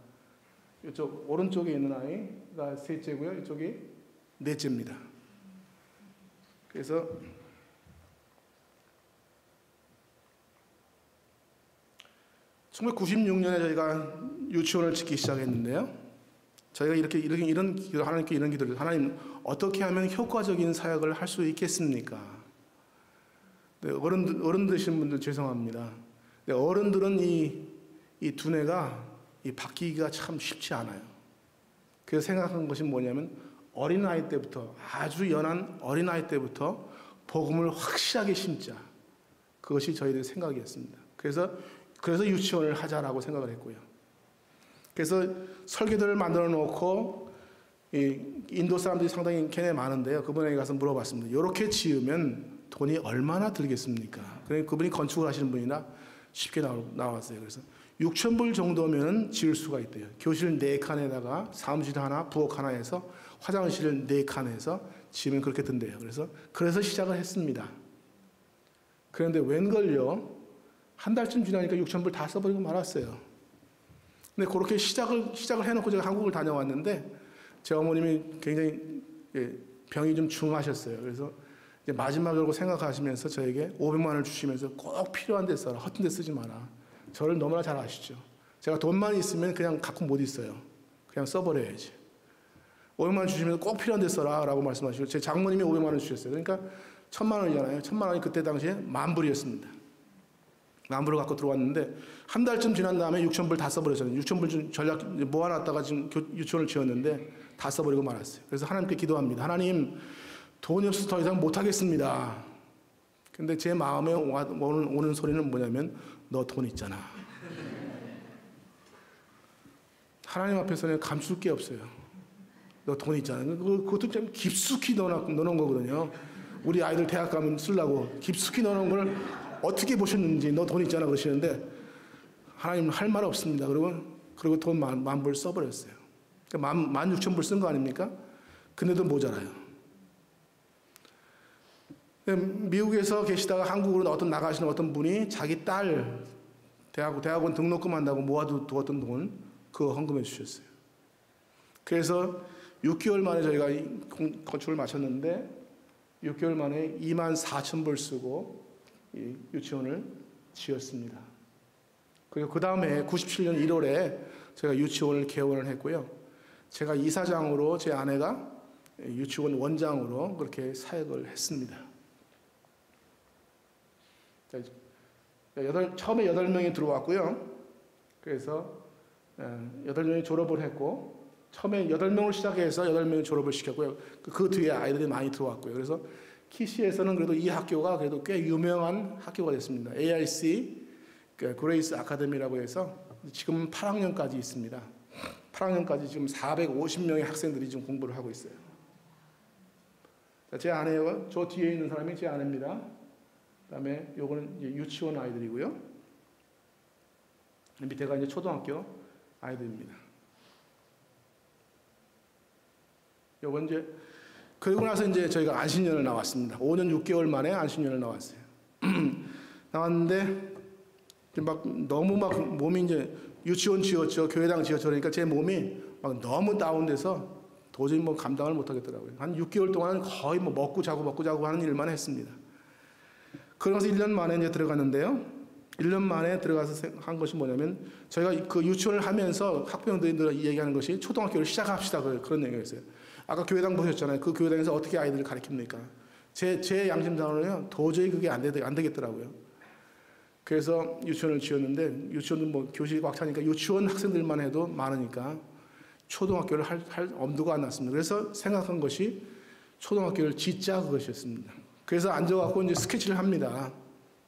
이쪽 오른쪽에 있는 아이가 셋째고요. 이쪽이 넷째입니다. 그래서 (1996년에) 저희가 유치원을 짓기 시작했는데요. 저희가 이런 기도, 하나님께 이런 기도를, 하나님 어떻게 하면 효과적인 사역을 할 수 있겠습니까? 네, 어른 되신 분들 죄송합니다. 네, 어른들은 이 두뇌가 바뀌기가 참 쉽지 않아요. 그래서 생각한 것이 뭐냐면 어린아이 때부터, 아주 연한 어린아이 때부터 복음을 확실하게 심자. 그것이 저희들의 생각이었습니다. 그래서 유치원을 하자라고 생각을 했고요. 그래서 설교들을 만들어 놓고 인도 사람들이 상당히 걔네 많은데요. 그분에게 가서 물어봤습니다. 이렇게 지으면 돈이 얼마나 들겠습니까? 그러니까 그분이 건축을 하시는 분이나 쉽게 나왔어요. 그래서 6,000불 정도면 지을 수가 있대요. 교실 4칸에다가 사무실 하나, 부엌 하나 해서 화장실 4칸에서 지으면 그렇게 든대요. 그래서 시작을 했습니다. 그런데 웬걸요? 한 달쯤 지나니까 6,000불 다 써버리고 말았어요. 근데 그렇게 시작을 해놓고 제가 한국을 다녀왔는데 제 어머님이 굉장히 병이 좀 중하셨어요. 그래서 이제 마지막으로 생각하시면서 저에게 500만 원을 주시면서 꼭 필요한 데 써라. 허튼 데 쓰지 마라. 저를 너무나 잘 아시죠. 제가 돈만 있으면 그냥 갖고 못 있어요. 그냥 써버려야지. 500만 원 주시면서 꼭 필요한 데 써라 라고 말씀하시고 제 장모님이 500만 원 주셨어요. 그러니까 1,000만 원이잖아요. 1,000만 원이 그때 당시에 10,000불이었습니다. 10,000불을 갖고 들어왔는데 한 달쯤 지난 다음에 6,000불 다 써버렸잖아요. 6,000불 전략 모아놨다가 지금 유치원을 지었는데 다 써버리고 말았어요. 그래서 하나님께 기도합니다. 하나님, 돈이 없어서 더 이상 못하겠습니다. 근데 제 마음에 오는 소리는 뭐냐면 너 돈 있잖아. 하나님 앞에서는 감출 게 없어요. 너 돈 있잖아. 그것도 좀 깊숙이 넣어놓은 거거든요. 우리 아이들 대학 가면 쓰려고 깊숙이 넣어놓은 걸 어떻게 보셨는지 너 돈 있잖아 그러시는데 하나님 할 말 없습니다. 그리고 돈 10,000불 써버렸어요. 그러니까 16,000불 쓴 거 아닙니까? 근데도 모자라요. 미국에서 계시다가 한국으로 나가시는 어떤 분이 자기 딸 대학원 등록금 한다고 모아두었던 돈 그거 헌금해 주셨어요. 그래서 6개월 만에 저희가 건축을 마쳤는데 6개월 만에 24,000불 쓰고 유치원을 지었습니다. 그리고 그 다음에 97년 1월에 제가 유치원을 개원을 했고요. 제가 이사장으로 제 아내가 유치원 원장으로 그렇게 사역을 했습니다. 처음에 8명이 들어왔고요. 그래서 8명이 졸업을 했고 처음에 8명을 시작해서 8명이 졸업을 시켰고요. 그 뒤에 아이들이 많이 들어왔고요. 그래서 키시에서는 그래도 이 학교가 그래도 꽤 유명한 학교가 됐습니다. ARC 그레이스 아카데미라고 해서 지금 8학년까지 있습니다. 8학년까지 지금 450명의 학생들이 지금 공부를 하고 있어요. 제 아내요. 저 뒤에 있는 사람이 제 아내입니다. 그다음에 요거는 이제 유치원 아이들이고요. 밑에가 이제 초등학교 아이들입니다. 요건 이제 그리고 나서 이제 저희가 안신년을 나왔습니다. 5년 6개월 만에 안신년을 나왔어요. 나왔는데 막 너무 막 몸이 이제 유치원 지었죠, 교회당 지었죠. 그러니까 제 몸이 막 너무 다운돼서 도저히 뭐 감당을 못 하겠더라고요. 한 6개월 동안 거의 뭐 먹고 자고 하는 일만 했습니다. 그러면서 1년 만에 이제 들어갔는데요. 1년 만에 들어가서 한 것이 뭐냐면 저희가 그 유치원을 하면서 학부형들이 얘기하는 것이 초등학교를 시작합시다 그런 얘기였어요. 아까 교회당 보셨잖아요. 그 교회당에서 어떻게 아이들을 가르칩니까? 제 양심상으로는 도저히 그게 안 되겠더라고요. 그래서 유치원을 지었는데 유치원은 뭐 교실이 꽉 차니까 유치원 학생들만 해도 많으니까 초등학교를 할 엄두가 안 났습니다. 그래서 생각한 것이 초등학교를 짓자 그것이었습니다. 그래서 앉아갖고 이제 스케치를 합니다.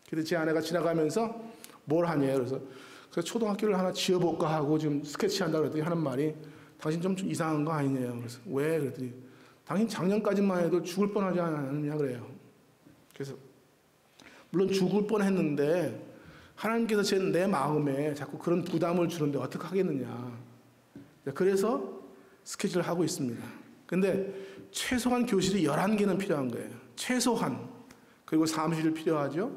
그래서 제 아내가 지나가면서 뭘 하냐 그래서 초등학교를 하나 지어볼까 하고 지금 스케치한다 그랬더니 하는 말이 당신 좀 이상한 거 아니냐요. 그래서 왜 그랬더니 당신 작년까지만 해도 죽을 뻔하지 않았느냐 그래요. 그래서 물론 죽을 뻔했는데 하나님께서 내 마음에 자꾸 그런 부담을 주는데 어떻게 하겠느냐. 그래서 스케치를 하고 있습니다. 근데 최소한 교실이 11개는 필요한 거예요. 최소한. 그리고 사무실이 필요하죠.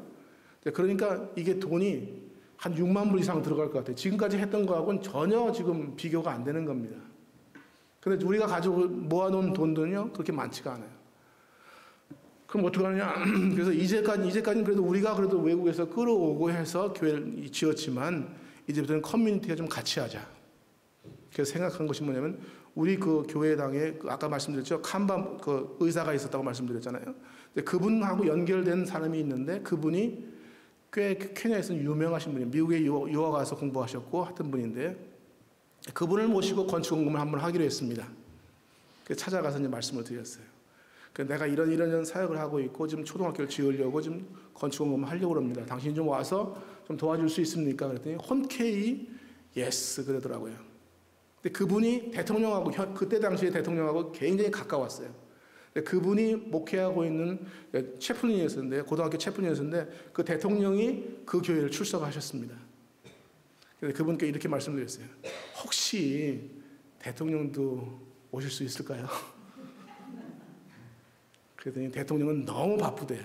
그러니까 이게 돈이 한 6만 불 이상 들어갈 것 같아요. 지금까지 했던 거하고는 전혀 지금 비교가 안 되는 겁니다. 근데 우리가 가지고 모아놓은 돈은요 그렇게 많지가 않아요. 그럼 어떡하느냐? 그래서 이제까지는 그래도 우리가 그래도 외국에서 끌어오고 해서 교회를 지었지만 이제부터는 커뮤니티가 좀 같이 하자. 그래서 생각한 것이 뭐냐면 우리 그 교회당에 아까 말씀드렸죠. 칸바 그 의사가 있었다고 말씀드렸잖아요. 근데 그분하고 연결된 사람이 있는데 그분이 꽤 케냐에서 유명하신 분이에요. 미국에 유학 가서 공부하셨고 하던 분인데 그분을 모시고 건축 공부를 한번 하기로 했습니다. 그래서 찾아가서 이제 말씀을 드렸어요. 내가 이런 사역을 하고 있고 지금 초등학교를 지으려고 지금 건축 공부를 하려고 합니다. 당신이 좀 와서 좀 도와줄 수 있습니까? 그랬더니 흔쾌히 예스 그러더라고요. 근데 그분이 대통령하고 그때 당시에 대통령하고 굉장히 가까웠어요. 그분이 목회하고 있는 채플린이었는데 고등학교 채플린이었는데 그 대통령이 그 교회를 출석하셨습니다. 그래서 그분께 이렇게 말씀드렸어요. 혹시 대통령도 오실 수 있을까요? 그랬더니 대통령은 너무 바쁘대요.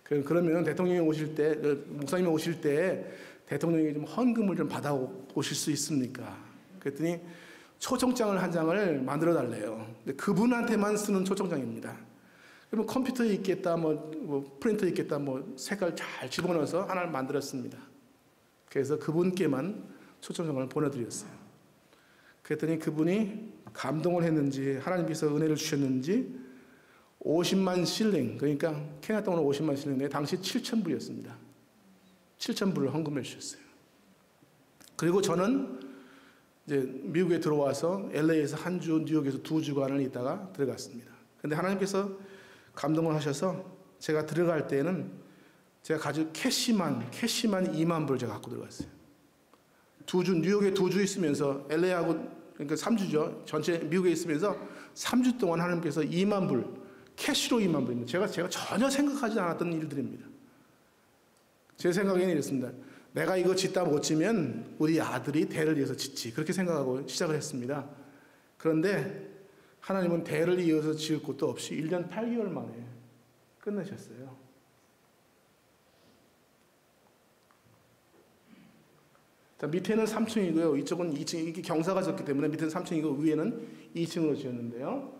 그러면 대통령이 오실 때, 목사님이 오실 때 대통령이 좀 헌금을 좀 받아 오실 수 있습니까? 그랬더니 초청장을 한 장을 만들어 달래요. 근데 그분한테만 쓰는 초청장입니다. 그러면 컴퓨터에 있겠다, 뭐 프린터에 있겠다, 뭐 색깔 잘 집어넣어서 하나를 만들었습니다. 그래서 그분께만 초청장을 보내드렸어요. 그랬더니 그분이 감동을 했는지 하나님께서 은혜를 주셨는지 50만 실링, 그러니까 케냐 돈으로 50만 실링인데 당시 7,000불이었습니다. 7,000불을 헌금해 주셨어요. 그리고 저는 이제 미국에 들어와서 LA에서 한 주, 뉴욕에서 2주간을 있다가 들어갔습니다. 근데 하나님께서 감동을 하셔서 제가 들어갈 때는 제가 가지고 캐시만 2만 불 제가 갖고 들어갔어요. 2주, 뉴욕에 2주 있으면서 LA하고 그러니까 3주죠. 전체 미국에 있으면서 3주 동안 하나님께서 2만 불, 캐시로 2만 불입니다. 제가 전혀 생각하지 않았던 일들입니다. 제 생각에는 이랬습니다. 내가 이거 짓다 못 지면 우리 아들이 대를 이어서 짓지. 그렇게 생각하고 시작을 했습니다. 그런데 하나님은 대를 이어서 지을 것도 없이 1년 8개월 만에 끝내셨어요. 자, 밑에는 3층이고요. 이쪽은 2층. 이게 경사가 졌기 때문에 밑에는 3층이고 위에는 2층으로 지었는데요.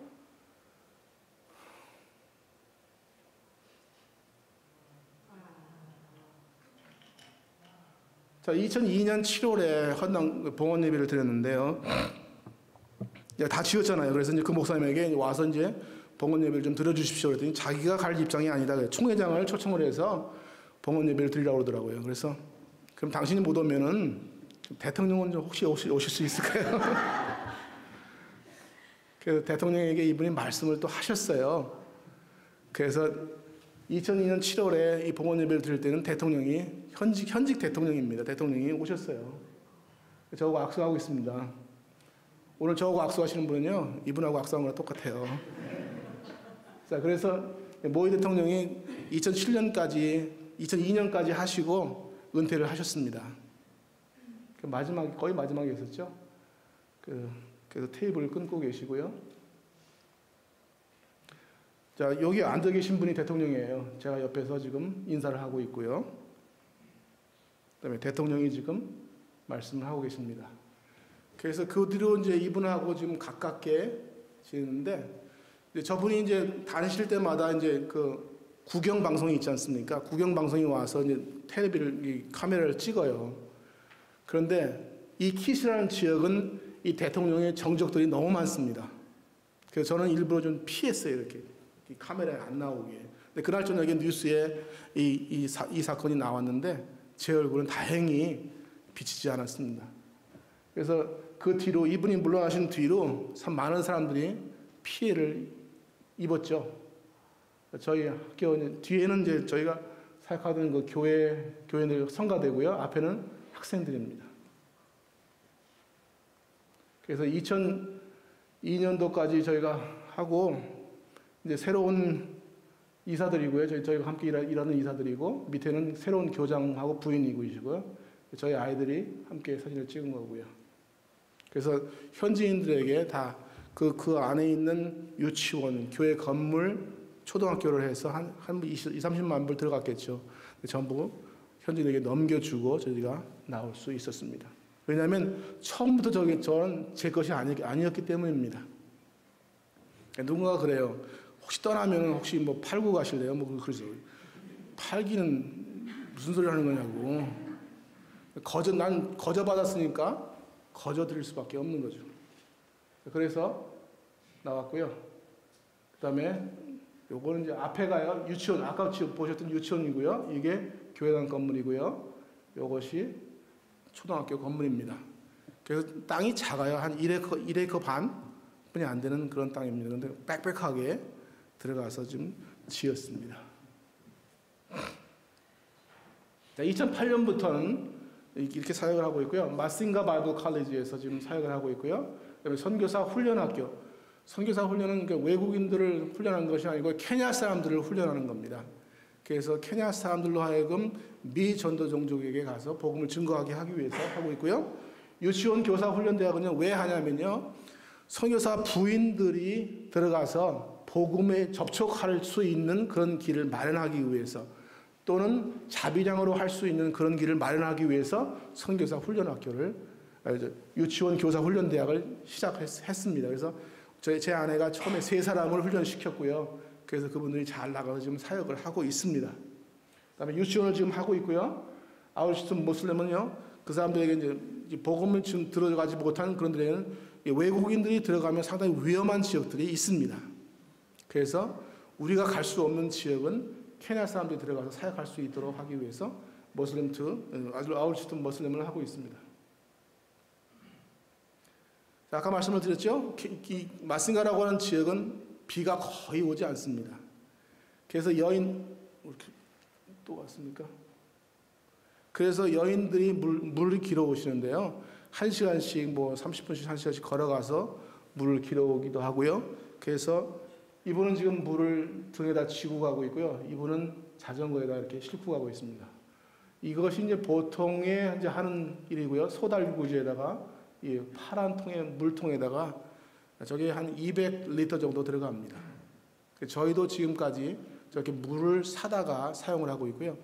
자, 2002년 7월에 헌당 봉헌 예배를 드렸는데요. 다 지었잖아요. 그래서 이제 그 목사님에게 와서 이제 봉헌 예배를 좀 드려주십시오. 그랬더니 자기가 갈 입장이 아니다. 총회장을 초청을 해서 봉헌 예배를 드리라고 그러더라고요. 그래서 그럼 당신이 못 오면은 대통령은 좀 혹시 오실 수 있을까요? 그래서 대통령에게 이분이 말씀을 또 하셨어요. 그래서 2002년 7월에 이 봉헌 예배를 드릴 때는 대통령이 현직 대통령입니다. 대통령이 오셨어요. 저하고 악수하고 있습니다. 오늘 저하고 악수하시는 분은요, 이분하고 악수한 거랑 똑같아요. 자, 그래서 모이 대통령이 2002년까지 하시고 은퇴를 하셨습니다. 거의 마지막이었었죠. 그래서 테이블을 끊고 계시고요. 자, 여기 앉아 계신 분이 대통령이에요. 제가 옆에서 지금 인사를 하고 있고요. 그다음에 대통령이 지금 말씀을 하고 계십니다. 그래서 그 뒤로 이제 이분하고 지금 가깝게 지내는데, 저분이 이제 다니실 때마다 이제 그 구경 방송이 있지 않습니까? 구경 방송이 와서 이제 이 카메라를 찍어요. 그런데 이 킷이라는 지역은 이 대통령의 정적들이 너무 많습니다. 그래서 저는 일부러 좀 피했어요. 이렇게 이 카메라에 안 나오게. 근데 그날 저녁에 뉴스에 이 사건이 나왔는데 제 얼굴은 다행히 비치지 않았습니다. 그래서 그 뒤로 이분이 물러나신 뒤로 참 많은 사람들이 피해를 입었죠. 저희 학교 뒤에는 이제 저희가 사역하던 그 교회는 성가대고요. 앞에는 학생들입니다. 그래서 2002년도까지 저희가 하고 이제 새로운 이사들이고요. 저희가 함께 일하는 이사들이고 밑에는 새로운 교장하고 부인이고요. 저희 아이들이 함께 사진을 찍은 거고요. 그래서 현지인들에게 다 그 안에 있는 유치원, 교회 건물, 초등학교를 해서 한 30만 불 들어갔겠죠. 전부 현지인에게 넘겨주고 저희가 나올 수 있었습니다. 왜냐하면 처음부터 저는 제 것이 아니었기 때문입니다. 누군가 그래요. 혹시 떠나면 혹시 뭐 팔고 가실래요? 뭐 그러죠. 팔기는 무슨 소리 하는 거냐고. 난 거저 받았으니까 거저 드릴 수밖에 없는 거죠. 그래서 나왔고요. 그다음에 요거는 이제 앞에가요. 유치원, 아까 보셨던 유치원이고요. 이게 교회당 건물이고요. 요것이 초등학교 건물입니다. 그래서 땅이 작아요. 한 1에이커 반뿐이 안 되는 그런 땅입니다. 그런데 빽빽하게 들어가서 좀 지었습니다. 자, 2008년부터는 이렇게 사역을 하고 있고요. 마싱가 바이블 칼리지에서 지금 사역을 하고 있고요. 그다음에 선교사 훈련학교. 선교사 훈련은 외국인들을 훈련하는 것이 아니고 케냐 사람들을 훈련하는 겁니다. 그래서 케냐 사람들로 하여금 미전도 종족에게 가서 복음을 증거하게 하기 위해서 하고 있고요. 유치원 교사 훈련대학은요, 왜 하냐면요, 선교사 부인들이 들어가서 복음에 접촉할 수 있는 그런 길을 마련하기 위해서, 또는 자비량으로 할 수 있는 그런 길을 마련하기 위해서 선교사 훈련학교를, 유치원 교사 훈련대학을 시작했습니다. 그래서 제 아내가 처음에 3사람을 훈련시켰고요. 그래서 그분들이 잘 나가서 지금 사역을 하고 있습니다. 그다음에 유치원을 지금 하고 있고요. 아울시튼 모슬렘은요, 그 사람들에게 이제 복음을 지금 들어가지 못하는 그런 데에는 외국인들이 들어가면 상당히 위험한 지역들이 있습니다. 그래서 우리가 갈 수 없는 지역은 케냐 사람들이 들어가서 사역할 수 있도록 하기 위해서 아울시튼 모슬렘을 하고 있습니다. 자, 아까 말씀을 드렸죠? 이 마싱가라고 하는 지역은 비가 거의 오지 않습니다. 그래서 또 왔습니까? 그래서 여인들이 물을 길어 오시는데요. 1시간씩 30분씩 1시간씩 걸어가서 물을 길어 오기도 하고요. 그래서 이분은 지금 물을 등에다 쥐고 가고 있고요. 이분은 자전거에다 이렇게 싣고 가고 있습니다. 이것이 이제 보통의 이제 하는 일이고요. 소달구지에다가 이 파란 물통에다가 저게 한 200리터 정도 들어갑니다. 저희도 지금까지 저렇게 물을 사다가 사용을 하고 있고요.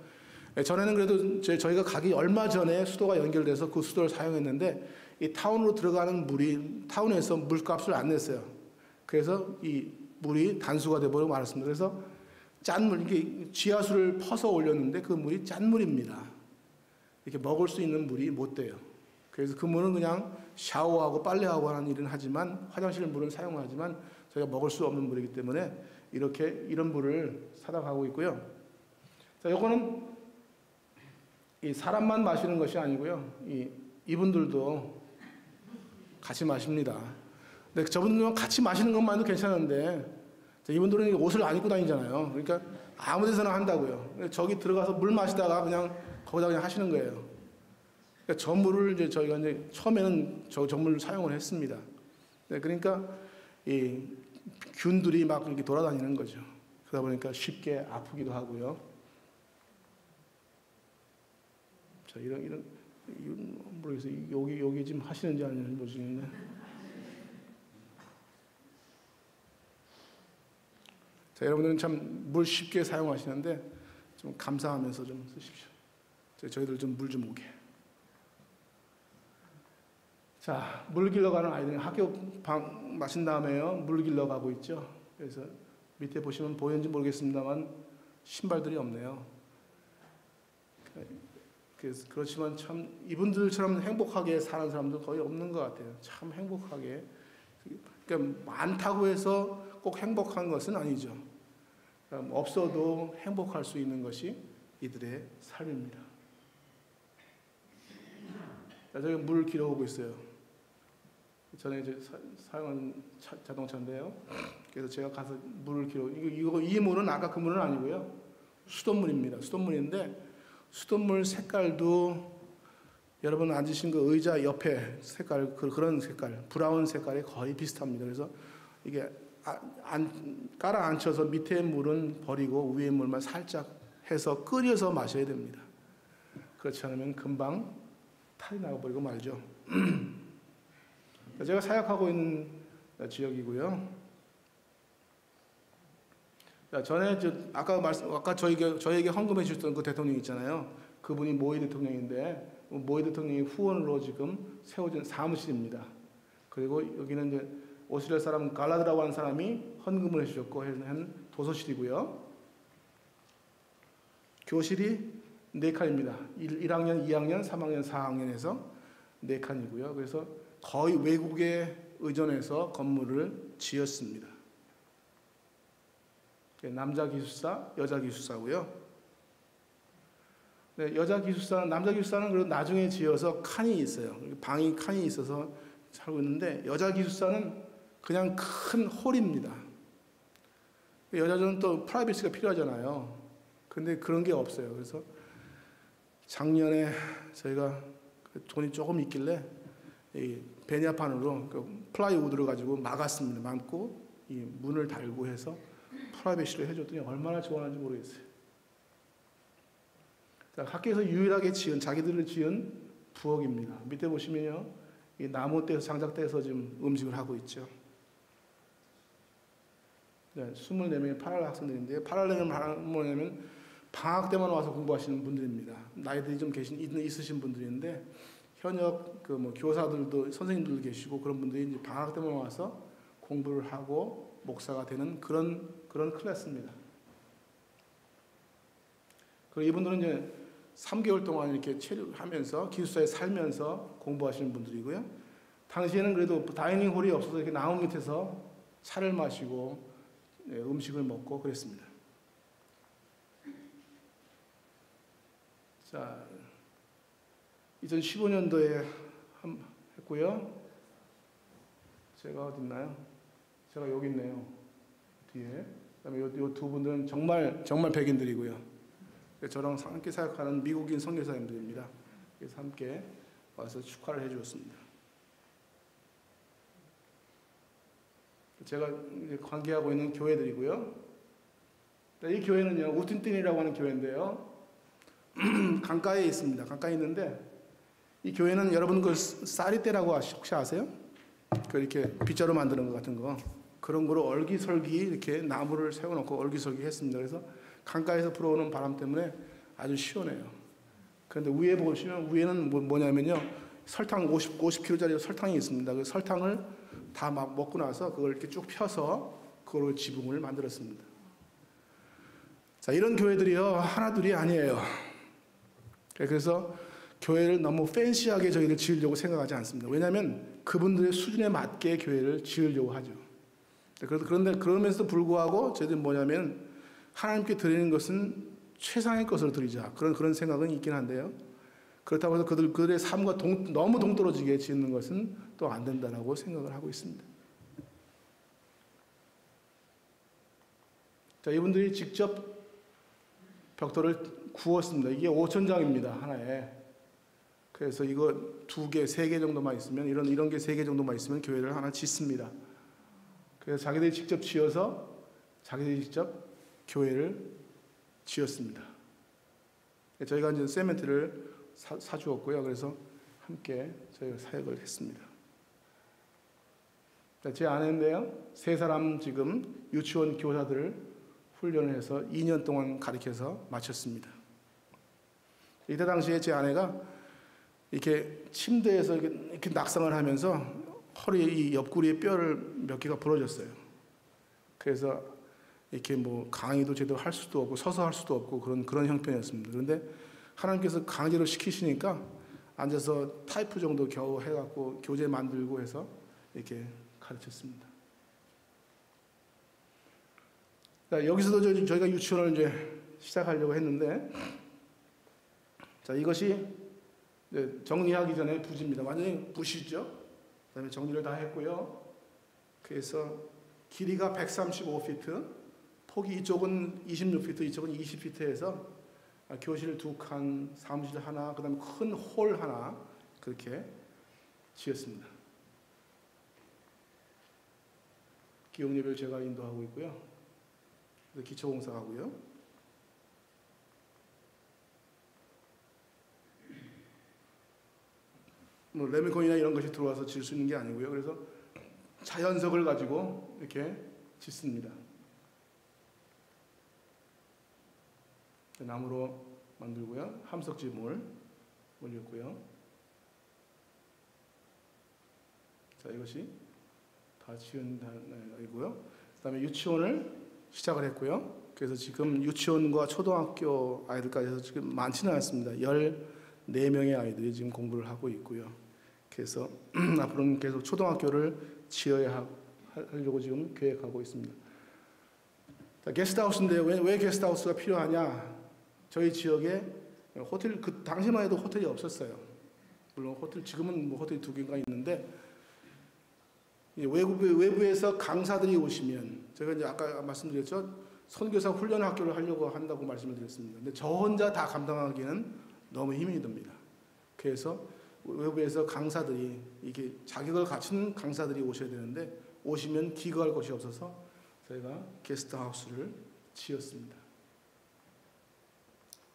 전에는 그래도 저희가 가기 얼마 전에 수도가 연결돼서 그 수도를 사용했는데 이 타운으로 들어가는 물이 타운에서 물값을 안 냈어요. 그래서 이 물이 단수가 돼버리고 말았습니다. 그래서 짠물, 이게 지하수를 퍼서 올렸는데 그 물이 짠물입니다. 이렇게 먹을 수 있는 물이 못 돼요. 그래서 그 물은 그냥 샤워하고 빨래하고 하는 일은 하지만 화장실 물은 사용하지만 저희가 먹을 수 없는 물이기 때문에 이렇게 이런 물을 사다 가고 있고요. 자, 요거는 이 사람만 마시는 것이 아니고요. 이분들도 같이 마십니다. 근데 저분들은 같이 마시는 것만도 괜찮은데 이분들은 옷을 안 입고 다니잖아요. 그러니까 아무 데서나 한다고요. 저기 들어가서 물 마시다가 그냥 거기다 그냥 하시는 거예요. 그러니까 저 물을 이제 저희가 이제 처음에는 저 물을 사용을 했습니다. 네, 그러니까 이 균들이 막 이렇게 돌아다니는 거죠. 그러다 보니까 쉽게 아프기도 하고요. 자, 이런 모르겠어요. 여기 지금 하시는지 아닌지 모르겠는데. 자, 여러분들은 참 물 쉽게 사용하시는데 좀 감사하면서 좀 쓰십시오. 저희들 좀 물 좀 오게. 자, 물 길러 가는 아이들은 학교 방 마신 다음에요. 물 길러 가고 있죠. 그래서 밑에 보시면 보이는지 모르겠습니다만 신발들이 없네요. 그렇지만 참 이분들처럼 행복하게 사는 사람도 거의 없는 것 같아요. 참 행복하게. 그러니까 많다고 해서 꼭 행복한 것은 아니죠. 없어도 행복할 수 있는 것이 이들의 삶입니다. 자, 저기 물 길어오고 있어요. 전에 이제 사용한 자동차인데요. 그래서 제가 가서 물을 길어. 이 물은 아까 그 물은 아니고요. 수돗물입니다. 수돗물인데 수돗물 색깔도 여러분 앉으신 그 의자 옆에 색깔 그런 색깔 브라운 색깔이 거의 비슷합니다. 그래서 이게 깔아 앉혀서 밑에 물은 버리고 위에 물만 살짝 해서 끓여서 마셔야 됩니다. 그렇지 않으면 금방 탈이 나버리고 말죠. 제가 사역하고 있는 지역이고요. 전에 아까 저에게 헌금해 주셨던 그 대통령 있잖아요. 그분이 모이 대통령인데 모이 대통령이 후원으로 지금 세워진 사무실입니다. 그리고 여기는 이제 오스트리아 사람 갈라드라고 하는 사람이 헌금을 해주셨고 한 도서실이고요. 교실이 4칸입니다. 1학년, 2학년, 3학년, 4학년에서 4칸이고요. 그래서 거의 외국에 의존해서 건물을 지었습니다. 남자 기숙사, 여자 기숙사고요. 네, 남자 기숙사는 그래도 나중에 지어서 칸이 있어요. 칸이 있어서 살고 있는데 여자 기숙사는 그냥 큰 홀입니다. 여자들은 또 프라이버시가 필요하잖아요. 근데 그런 게 없어요. 그래서 작년에 저희가 돈이 조금 있길래 이 베니아판으로 플라이우드를 가지고 막았습니다. 막고 이 문을 달고 해서 프라이버시를 해줬더니 얼마나 좋아하는지 모르겠어요. 자, 학교에서 유일하게 자기들을 지은 부엌입니다. 밑에 보시면요, 이 나무떼에서 장작대에서 지금 음식을 하고 있죠. 네, 24명의 파랄 학생들인데 파랄레는 뭐냐면 방학 때만 와서 공부하시는 분들입니다. 나이들이 좀 있으신 분들인데 현역 교사들도 선생님들도 계시고 그런 분들이 이제 방학 때만 와서 공부를 하고 목사가 되는 그런 클래스입니다. 그리고 이분들은 이제 3개월 동안 이렇게 체류하면서 기숙사에 살면서 공부하시는 분들이고요. 당시에는 그래도 다이닝 홀이 없어서 이렇게 나무 밑에서 차를 마시고 음식을 먹고 그랬습니다. 자, 2015년도에 했고요. 제가 어디 있나요? 제가 여기 있네요. 뒤에. 그다음에 이 두 분들은 정말 백인들이고요. 저랑 함께 사역하는 미국인 선교사님들입니다. 그래서 함께 와서 축하를 해주었습니다. 제가 관계하고 있는 교회들이고요. 이 교회는요, 우틴틴이라고 하는 교회인데요. 강가에 있습니다. 강가에 있는데 이 교회는 여러분 그 쌀이대라고 혹시 아세요? 그 이렇게 빗자루 만드는 것 같은 거 그런 거로 얼기설기 이렇게 나무를 세워놓고 얼기설기 했습니다. 그래서 강가에서 불어오는 바람 때문에 아주 시원해요. 그런데 위에 보시면 위에는 뭐냐면요 설탕 50kg짜리 설탕이 있습니다. 그 설탕을 다 막 먹고 나서 그걸 이렇게 쭉 펴서 그걸로 지붕을 만들었습니다. 자, 이런 교회들이요 하나둘이 아니에요. 그래서 교회를 너무 팬시하게 저희를 지으려고 생각하지 않습니다. 왜냐하면 그분들의 수준에 맞게 교회를 지으려고 하죠. 그런데 그러면서도 불구하고 저희들은 뭐냐면 하나님께 드리는 것은 최상의 것으로 드리자 그런 생각은 있긴 한데요. 그렇다고 해서 그들의 삶과 너무 동떨어지게 지는 것은 또 안 된다라고 생각을 하고 있습니다. 자, 이분들이 직접 벽돌을 구웠습니다. 이게 5,000장입니다. 하나에. 그래서 이거 2개, 3개 정도만 있으면 이런 게 3개 정도만 있으면 교회를 하나 짓습니다. 그래서 자기들이 직접 지어서 자기들이 직접 교회를 지었습니다. 저희가 이제 세멘트를 사주었고요. 그래서 함께 저희가 사역을 했습니다. 제 아내인데요. 3사람 지금 유치원 교사들을 훈련을 해서 2년 동안 가르쳐서 마쳤습니다. 이때 당시에 제 아내가 이렇게 침대에서 이렇게 낙상을 하면서 허리 이 옆구리의 뼈를 몇 개가 부러졌어요. 그래서 이렇게 뭐 강의도 제대로 할 수도 없고 서서 할 수도 없고 그런 형편이었습니다. 그런데 하나님께서 강제로 시키시니까 앉아서 타이프 정도 겨우 해갖고 교재 만들고 해서 이렇게 가르쳤습니다. 자, 여기서도 저희가 유치원을 이제 시작하려고 했는데, 자, 이것이 정리하기 전에 부지입니다. 완전히 부시죠. 그다음에 정리를 다 했고요. 그래서 길이가 135피트, 폭이 이쪽은 26피트, 이쪽은 20피트에서 교실 2칸, 사무실 하나, 그다음에 큰 홀 하나 그렇게 지었습니다. 기업 예배를 제가 인도하고 있고요. 기초공사하고요. 뭐 레미콘이나 이런 것이 들어와서 지을 수 있는 게 아니고요. 그래서 자연석을 가지고 이렇게 짓습니다. 나무로 만들고요. 함석지물 올렸고요. 자, 이것이 다 지은 다이고요. 그다음에 유치원을 시작을 했고요. 그래서 지금 유치원과 초등학교 아이들까지 해서 지금 많지는 않습니다. 14명의 아이들이 지금 공부를 하고 있고요. 그래서 앞으로는 계속 초등학교를 지어야 하려고 지금 계획하고 있습니다. 자, 게스트하우스인데요. 왜 게스트하우스가 필요하냐? 저희 지역에 호텔, 그 당시만 해도 호텔이 없었어요. 물론 호텔, 지금은 뭐 호텔이 2개가 있는데, 외부에서 강사들이 오시면, 제가 이제 아까 말씀드렸죠. 선교사 훈련 학교를 하려고 한다고 말씀을 드렸습니다. 근데 저 혼자 다 감당하기는 너무 힘이 듭니다. 그래서 외부에서 강사들이, 이게 자격을 갖춘 강사들이 오셔야 되는데, 오시면 기거할 곳이 없어서 저희가 게스트하우스를 지었습니다.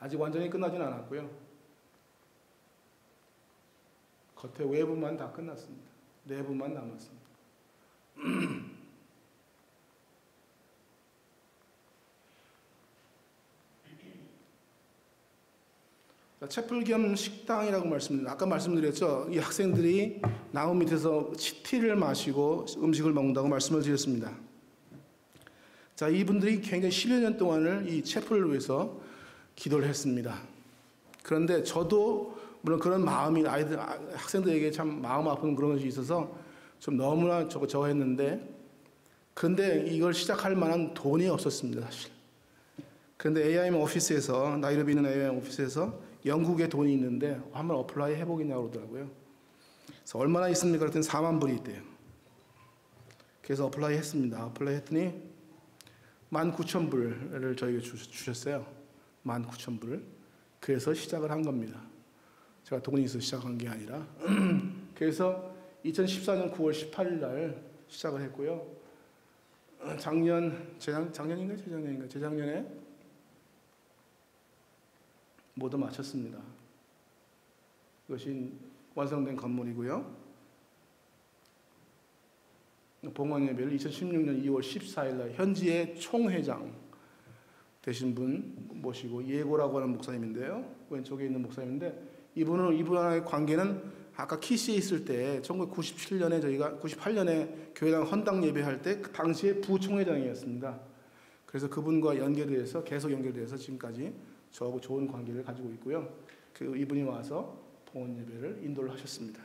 아직 완전히 끝나진 않았고요. 겉에 외부만 다 끝났습니다. 내부만 남았습니다. 채플 겸 식당이라고 말씀드렸는데, 아까 말씀드렸죠. 이 학생들이 나무 밑에서 티를 마시고 음식을 먹는다고 말씀을 드렸습니다. 자, 이분들이 굉장히 10여 년 동안을 이 채플을 위해서 기도를 했습니다. 그런데 저도 물론 그런 마음이 학생들에게 참 마음 아픈 그런 것이 있어서 좀 너무나 저거 했는데, 그런데 이걸 시작할 만한 돈이 없었습니다, 사실. 그런데 AIM 오피스에서, 나이로비 있는 AIM 오피스에서 영국에 돈이 있는데 한번 어플라이 해보겠냐고 그러더라고요. 그래서 얼마나 있습니까? 그랬더니 4만 불이 있대요. 그래서 어플라이 했습니다. 어플라이 했더니 19,000불을 저에게 주셨어요. 19,000불. 그래서 시작을 한 겁니다. 제가 돈이 있어서 시작한 게 아니라. 그래서 2014년 9월 18일 날 시작을 했고요. 재작년에 모두 마쳤습니다. 이것이 완성된 건물이고요. 봉헌 예배를 2016년 2월 14일 날 현지의 총회장 되신 분 모시고 예고라고 하는 목사님인데요. 왼쪽에 있는 목사님인데 이분과의 관계는 아까 키시에 있을 때 1997년에 저희가 98년에 교회당 헌당 예배할 때 그 당시에 부총회장이었습니다. 그래서 그분과 연결돼서 계속 연결돼서 지금까지 저하고 좋은 관계를 가지고 있고요. 이분이 와서 봉헌 예배를 인도를 하셨습니다.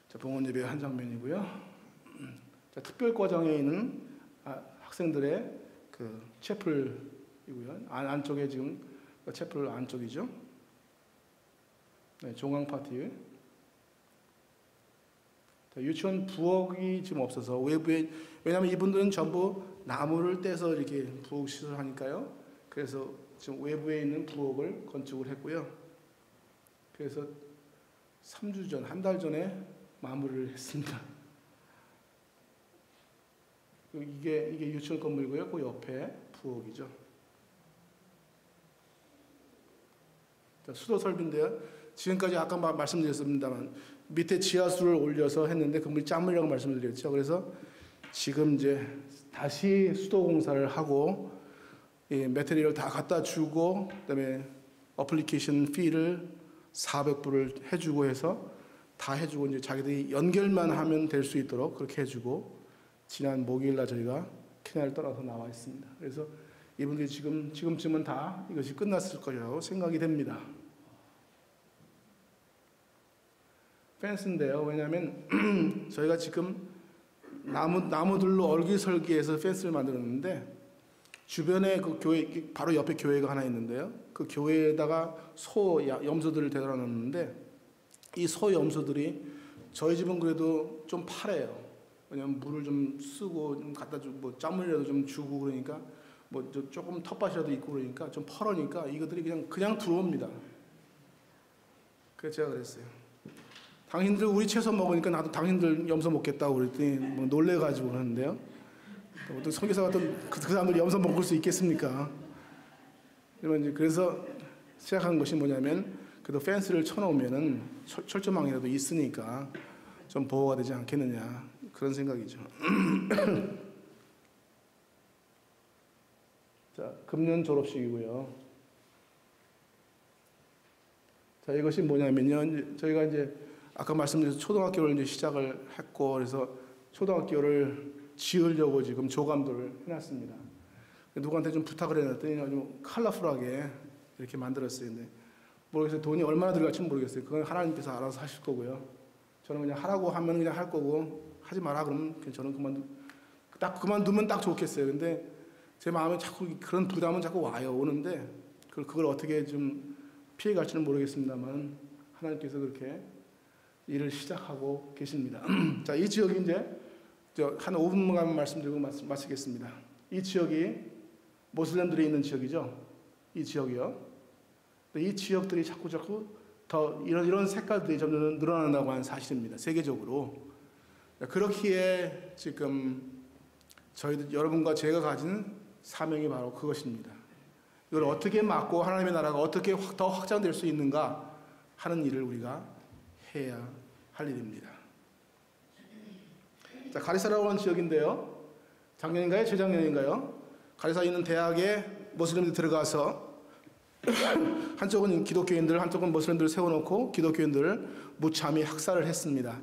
자, 봉헌 예배 한 장면이고요. 자, 특별 과정에 있는 학생들의 그 채플이고요. 안쪽에 지금 채플 안쪽이죠. 네, 종강 파티. 자, 유치원 부엌이 지금 없어서 외부에, 왜냐하면 이분들은 전부 나무를 떼서 이렇게 부엌 시설하니까요. 그래서 지금 외부에 있는 부엌을 건축을 했고요. 그래서 3주 전, 한 달 전에 마무리를 했습니다. 이게 유치원 건물이고요. 그 옆에 부엌이죠. 자, 수도 설비인데요. 지금까지 아까 말씀드렸습니다만 밑에 지하수를 올려서 했는데 그 물이 짠물이라고 말씀을 드렸죠. 그래서 지금 이제 다시 수도 공사를 하고 매트리얼 다 갖다 주고 그다음에 어플리케이션 피를 400불을 해주고 해서 다 해주고 이제 자기들이 연결만 하면 될 수 있도록 그렇게 해주고 지난 목요일날 저희가 케냐를 떠나서 나와 있습니다. 그래서 이분들이 지금쯤은 다 이것이 끝났을 거라고 생각이 됩니다. 펜스인데요. 왜냐하면 저희가 지금 나무들로 얼기설기해서 펜스를 만들었는데 주변에 그 교회 바로 옆에 교회가 하나 있는데요. 그 교회에다가 염소들을 데려다 놨는데 이 염소들이 저희 집은 그래도 좀 파래요. 왜냐면 물을 좀 쓰고 좀 갖다 주고 뭐 짠물이라도 좀 주고 그러니까 뭐 조금 텃밭이라도 있고 그러니까 좀 펄으니까 이것들이 그냥 들어옵니다. 그래서 제가 그랬어요. 당신들 우리 채소 먹으니까 나도 당신들 염소 먹겠다고 그랬더니 뭐 놀래가지고 그러는데요. 어떤 선교사 같은 그 사람들 염소 먹을 수 있겠습니까? 그래서 시작한 것이 뭐냐면 그래도 펜스를 쳐놓으면은 철조망이라도 있으니까 좀 보호가 되지 않겠느냐 그런 생각이죠. 자, 금년 졸업식이고요. 자, 이것이 뭐냐면요. 저희가 이제 아까 말씀드린 초등학교를 이제 시작을 했고 그래서 초등학교를 지으려고 지금 조감도를 해놨습니다. 누구한테 좀 부탁을 해놨더니 아주 컬러풀하게 이렇게 만들었어요. 근데 모르겠어요. 돈이 얼마나 들어갈지 모르겠어요. 그건 하나님께서 알아서 하실 거고요. 저는 그냥 하라고 하면 그냥 할 거고 하지 마라 그러면 저는 그만두면 딱 좋겠어요. 근데 제 마음에 자꾸 그런 부담은 자꾸 오는데 그걸 어떻게 좀 피해갈지는 모르겠습니다만 하나님께서 그렇게 일을 시작하고 계십니다. 자, 이 지역이 이제 한 5분만 말씀드리고 마치겠습니다. 이 지역이 모슬렘들이 있는 지역이죠. 이 지역이요. 이 지역들이 자꾸 더 이런 색깔들이 점점 늘어난다고 하는 사실입니다. 세계적으로. 그렇기에 지금 여러분과 제가 가진 사명이 바로 그것입니다. 이걸 어떻게 막고 하나님의 나라가 어떻게 더 확장될 수 있는가 하는 일을 우리가 해야 할 일입니다. 자, 가리사라고 하는 지역인데요. 작년인가요? 재작년인가요? 가리사에 있는 대학에 모슬렘들이 들어가서 한쪽은 기독교인들, 한쪽은 모슬렘들을 세워놓고 기독교인들을 무참히 학살을 했습니다.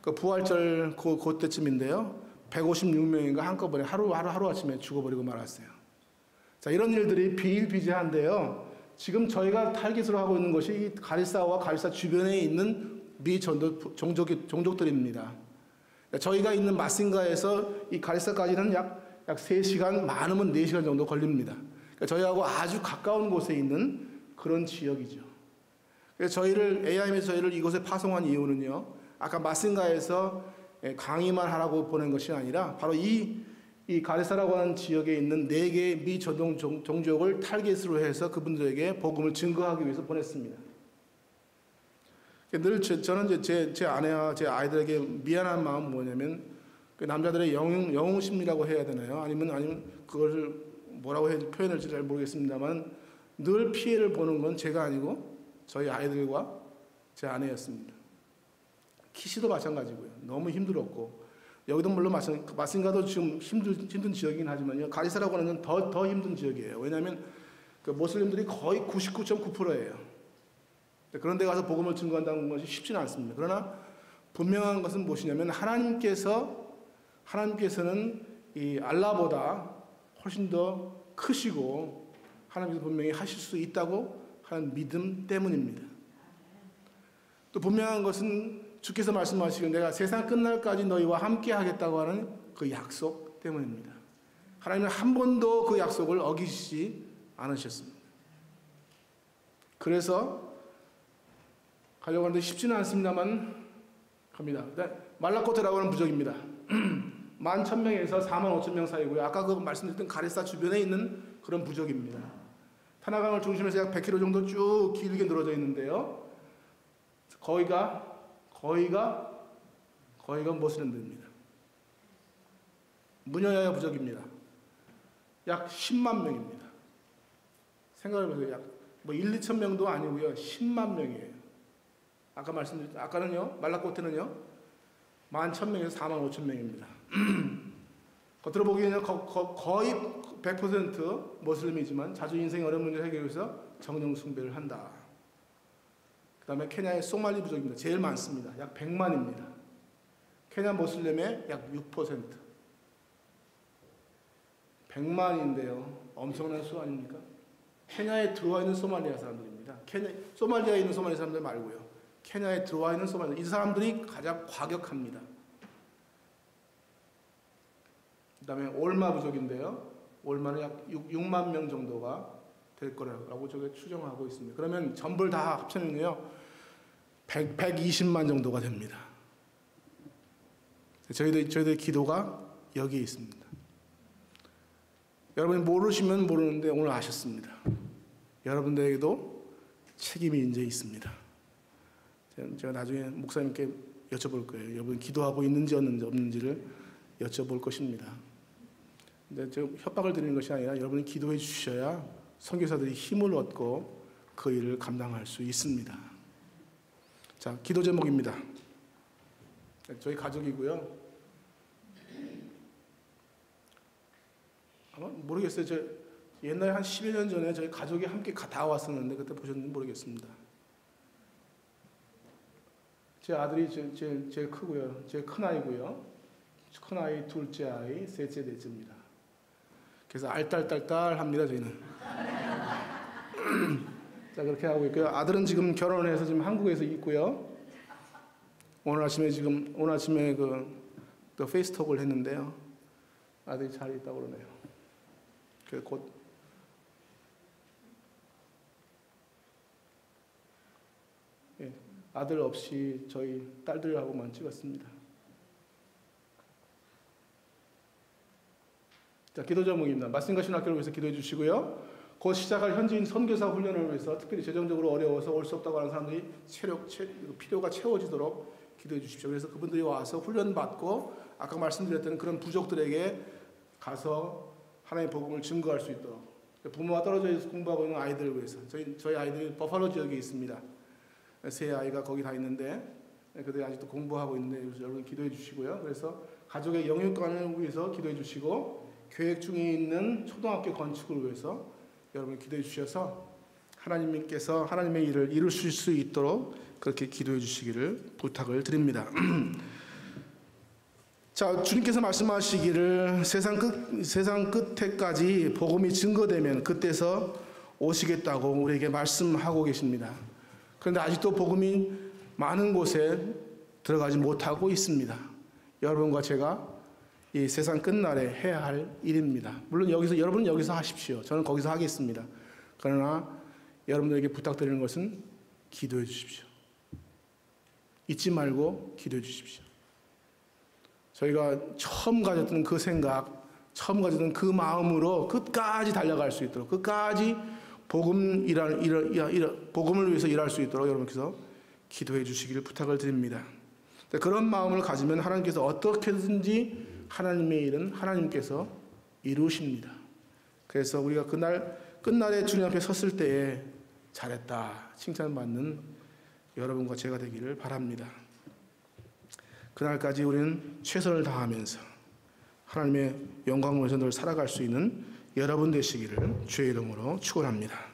그 부활절 그때쯤인데요. 156명인가 한꺼번에 하루아침에 죽어버리고 말았어요. 자, 이런 일들이 비일비재한데요. 지금 저희가 타깃으로 하고 있는 것이 이 가리사와 가리사 주변에 있는 종족들입니다. 저희가 있는 마신가에서 이 가리사까지는 약 3시간, 많으면 4시간 정도 걸립니다. 그러니까 저희하고 아주 가까운 곳에 있는 그런 지역이죠. 그래서 AIM에서 저희를 이곳에 파송한 이유는요, 아까 마신가에서 강의만 하라고 보낸 것이 아니라 바로 이 가리사라고 하는 지역에 있는 4개의 미전동 종족을 타깃으로 해서 그분들에게 복음을 증거하기 위해서 보냈습니다. 늘 저는 제 아내와 제 아이들에게 미안한 마음은 뭐냐면 그 남자들의 영웅심이라고 해야 되나요? 아니면 그것을 뭐라고 표현할지 잘 모르겠습니다만 늘 피해를 보는 건 제가 아니고 저희 아이들과 제 아내였습니다. 키시도 마찬가지고요. 너무 힘들었고 여기도 물론 마신가도 지금 힘든 지역이긴 하지만요. 가리사라고 하는 건 더 힘든 지역이에요. 왜냐하면 그 모슬림들이 거의 99.9%예요. 그런 데 가서 복음을 증거한다는 것이 쉽지는 않습니다. 그러나 분명한 것은 무엇이냐면 하나님께서는 이 알라보다 훨씬 더 크시고 하나님께서 분명히 하실 수 있다고 하는 믿음 때문입니다. 또 분명한 것은 주께서 말씀하시길 내가 세상 끝날까지 너희와 함께 하겠다고 하는 그 약속 때문입니다. 하나님은 한 번도 그 약속을 어기시지 않으셨습니다. 그래서 가려고 하는데 쉽지는 않습니다만 갑니다. 말라코테라고 하는 부족입니다. 11,000명에서 45,000명 사이고요. 아까 그 말씀드렸던 가리사 주변에 있는 그런 부족입니다. 타나강을 중심에서 약 100km 정도 쭉 길게 늘어져 있는데요. 거의가 모슬림들입니다. 무녀야야 부족입니다. 약 10만 명입니다. 생각해보세요. 약 1, 2천 명도 아니고요. 10만 명이에요. 아까는요, 말라코테는요, 11,000명에서 45,000명입니다. 겉으로 보기에는 거의 100% 모슬림이지만 자주 인생의 어려운 문제를 해결하기 위해서 정령 숭배를 한다. 그 다음에 케냐의 소말리 부족입니다. 제일 많습니다. 약 100만입니다. 케냐 모슬림의 약 6%. 100만인데요. 엄청난 수 아닙니까? 케냐에 들어와 있는 소말리아 사람들입니다. 소말리아에 있는 소말리아 사람들 말고요. 케냐에 들어와 있는 소말리아. 이 사람들이 가장 과격합니다. 그 다음에 올마 부족인데요. 올마는 약 6만 명 정도가 될 거라고 저게 추정하고 있습니다. 그러면 전부를 다 합치면요. 120만 정도가 됩니다. 저희들 기도가 여기에 있습니다. 여러분이 모르시면 모르는데 오늘 아셨습니다. 여러분들에게도 책임이 이제 있습니다. 제가 나중에 목사님께 여쭤볼 거예요. 여러분 기도하고 있는지 없는지를 여쭤볼 것입니다. 근데 지금 협박을 드리는 것이 아니라 여러분이 기도해 주셔야 선교사들이 힘을 얻고 그 일을 감당할 수 있습니다. 자, 기도 제목입니다. 저희 가족이고요. 아마 모르겠어요. 저 옛날에 한 10여 년 전에 저희 가족이 함께 다 왔었는데 그때 보셨는지 모르겠습니다. 제 아들이 제일 크고요. 제일 큰 아이고요. 큰 아이, 둘째 아이, 셋째, 넷째입니다. 그래서 알딸딸딸합니다, 저희는. 자, 그렇게 하고 있고요. 아들은 지금 결혼을 해서 지금 한국에서 있고요. 오늘 아침에 또 페이스톡을 했는데요. 아들이 잘 있다고 그러네요. 곧 아들 없이 저희 딸들하고만 찍었습니다. 자, 기도 제목입니다. 말씀과 신학교를 위해서 기도해 주시고요. 곧 시작할 현지인 선교사 훈련을 위해서 특별히 재정적으로 어려워서 올 수 없다고 하는 사람들이 필요가 채워지도록 기도해 주십시오. 그래서 그분들이 와서 훈련받고 아까 말씀드렸던 그런 부족들에게 가서 하나님의 복음을 증거할 수 있도록 부모와 떨어져 있어서 공부하고 있는 아이들을 위해서 저희 아이들이 버팔로 지역에 있습니다. 세 아이가 거기 다 있는데 그들이 아직도 공부하고 있는데 여러분 기도해 주시고요. 그래서 가족의 영육관을 위해서 기도해 주시고 계획 중에 있는 초등학교 건축을 위해서 여러분 기도해 주셔서 하나님께서 하나님의 일을 이루실 수 있도록 그렇게 기도해 주시기를 부탁을 드립니다. 자, 주님께서 말씀하시기를 세상 끝에까지 복음이 증거되면 그때서 오시겠다고 우리에게 말씀하고 계십니다. 그런데 아직도 복음이 많은 곳에 들어가지 못하고 있습니다. 여러분과 제가 이 세상 끝날에 해야 할 일입니다. 물론 여러분은 여기서 하십시오. 저는 거기서 하겠습니다. 그러나 여러분들에게 부탁드리는 것은 기도해 주십시오. 잊지 말고 기도해 주십시오. 저희가 처음 가졌던 그 생각, 처음 가졌던 그 마음으로 끝까지 달려갈 수 있도록, 끝까지 복음을 위해서 일할 수 있도록 여러분께서 기도해 주시기를 부탁을 드립니다. 그런 마음을 가지면 하나님께서 어떻게든지 하나님의 일은 하나님께서 이루십니다. 그래서 우리가 그날 끝날에 주님 앞에 섰을 때에 잘했다 칭찬받는 여러분과 제가 되기를 바랍니다. 그날까지 우리는 최선을 다하면서 하나님의 영광을 위해서 늘 살아갈 수 있는 여러분 되시기를 주의 이름으로 축원합니다.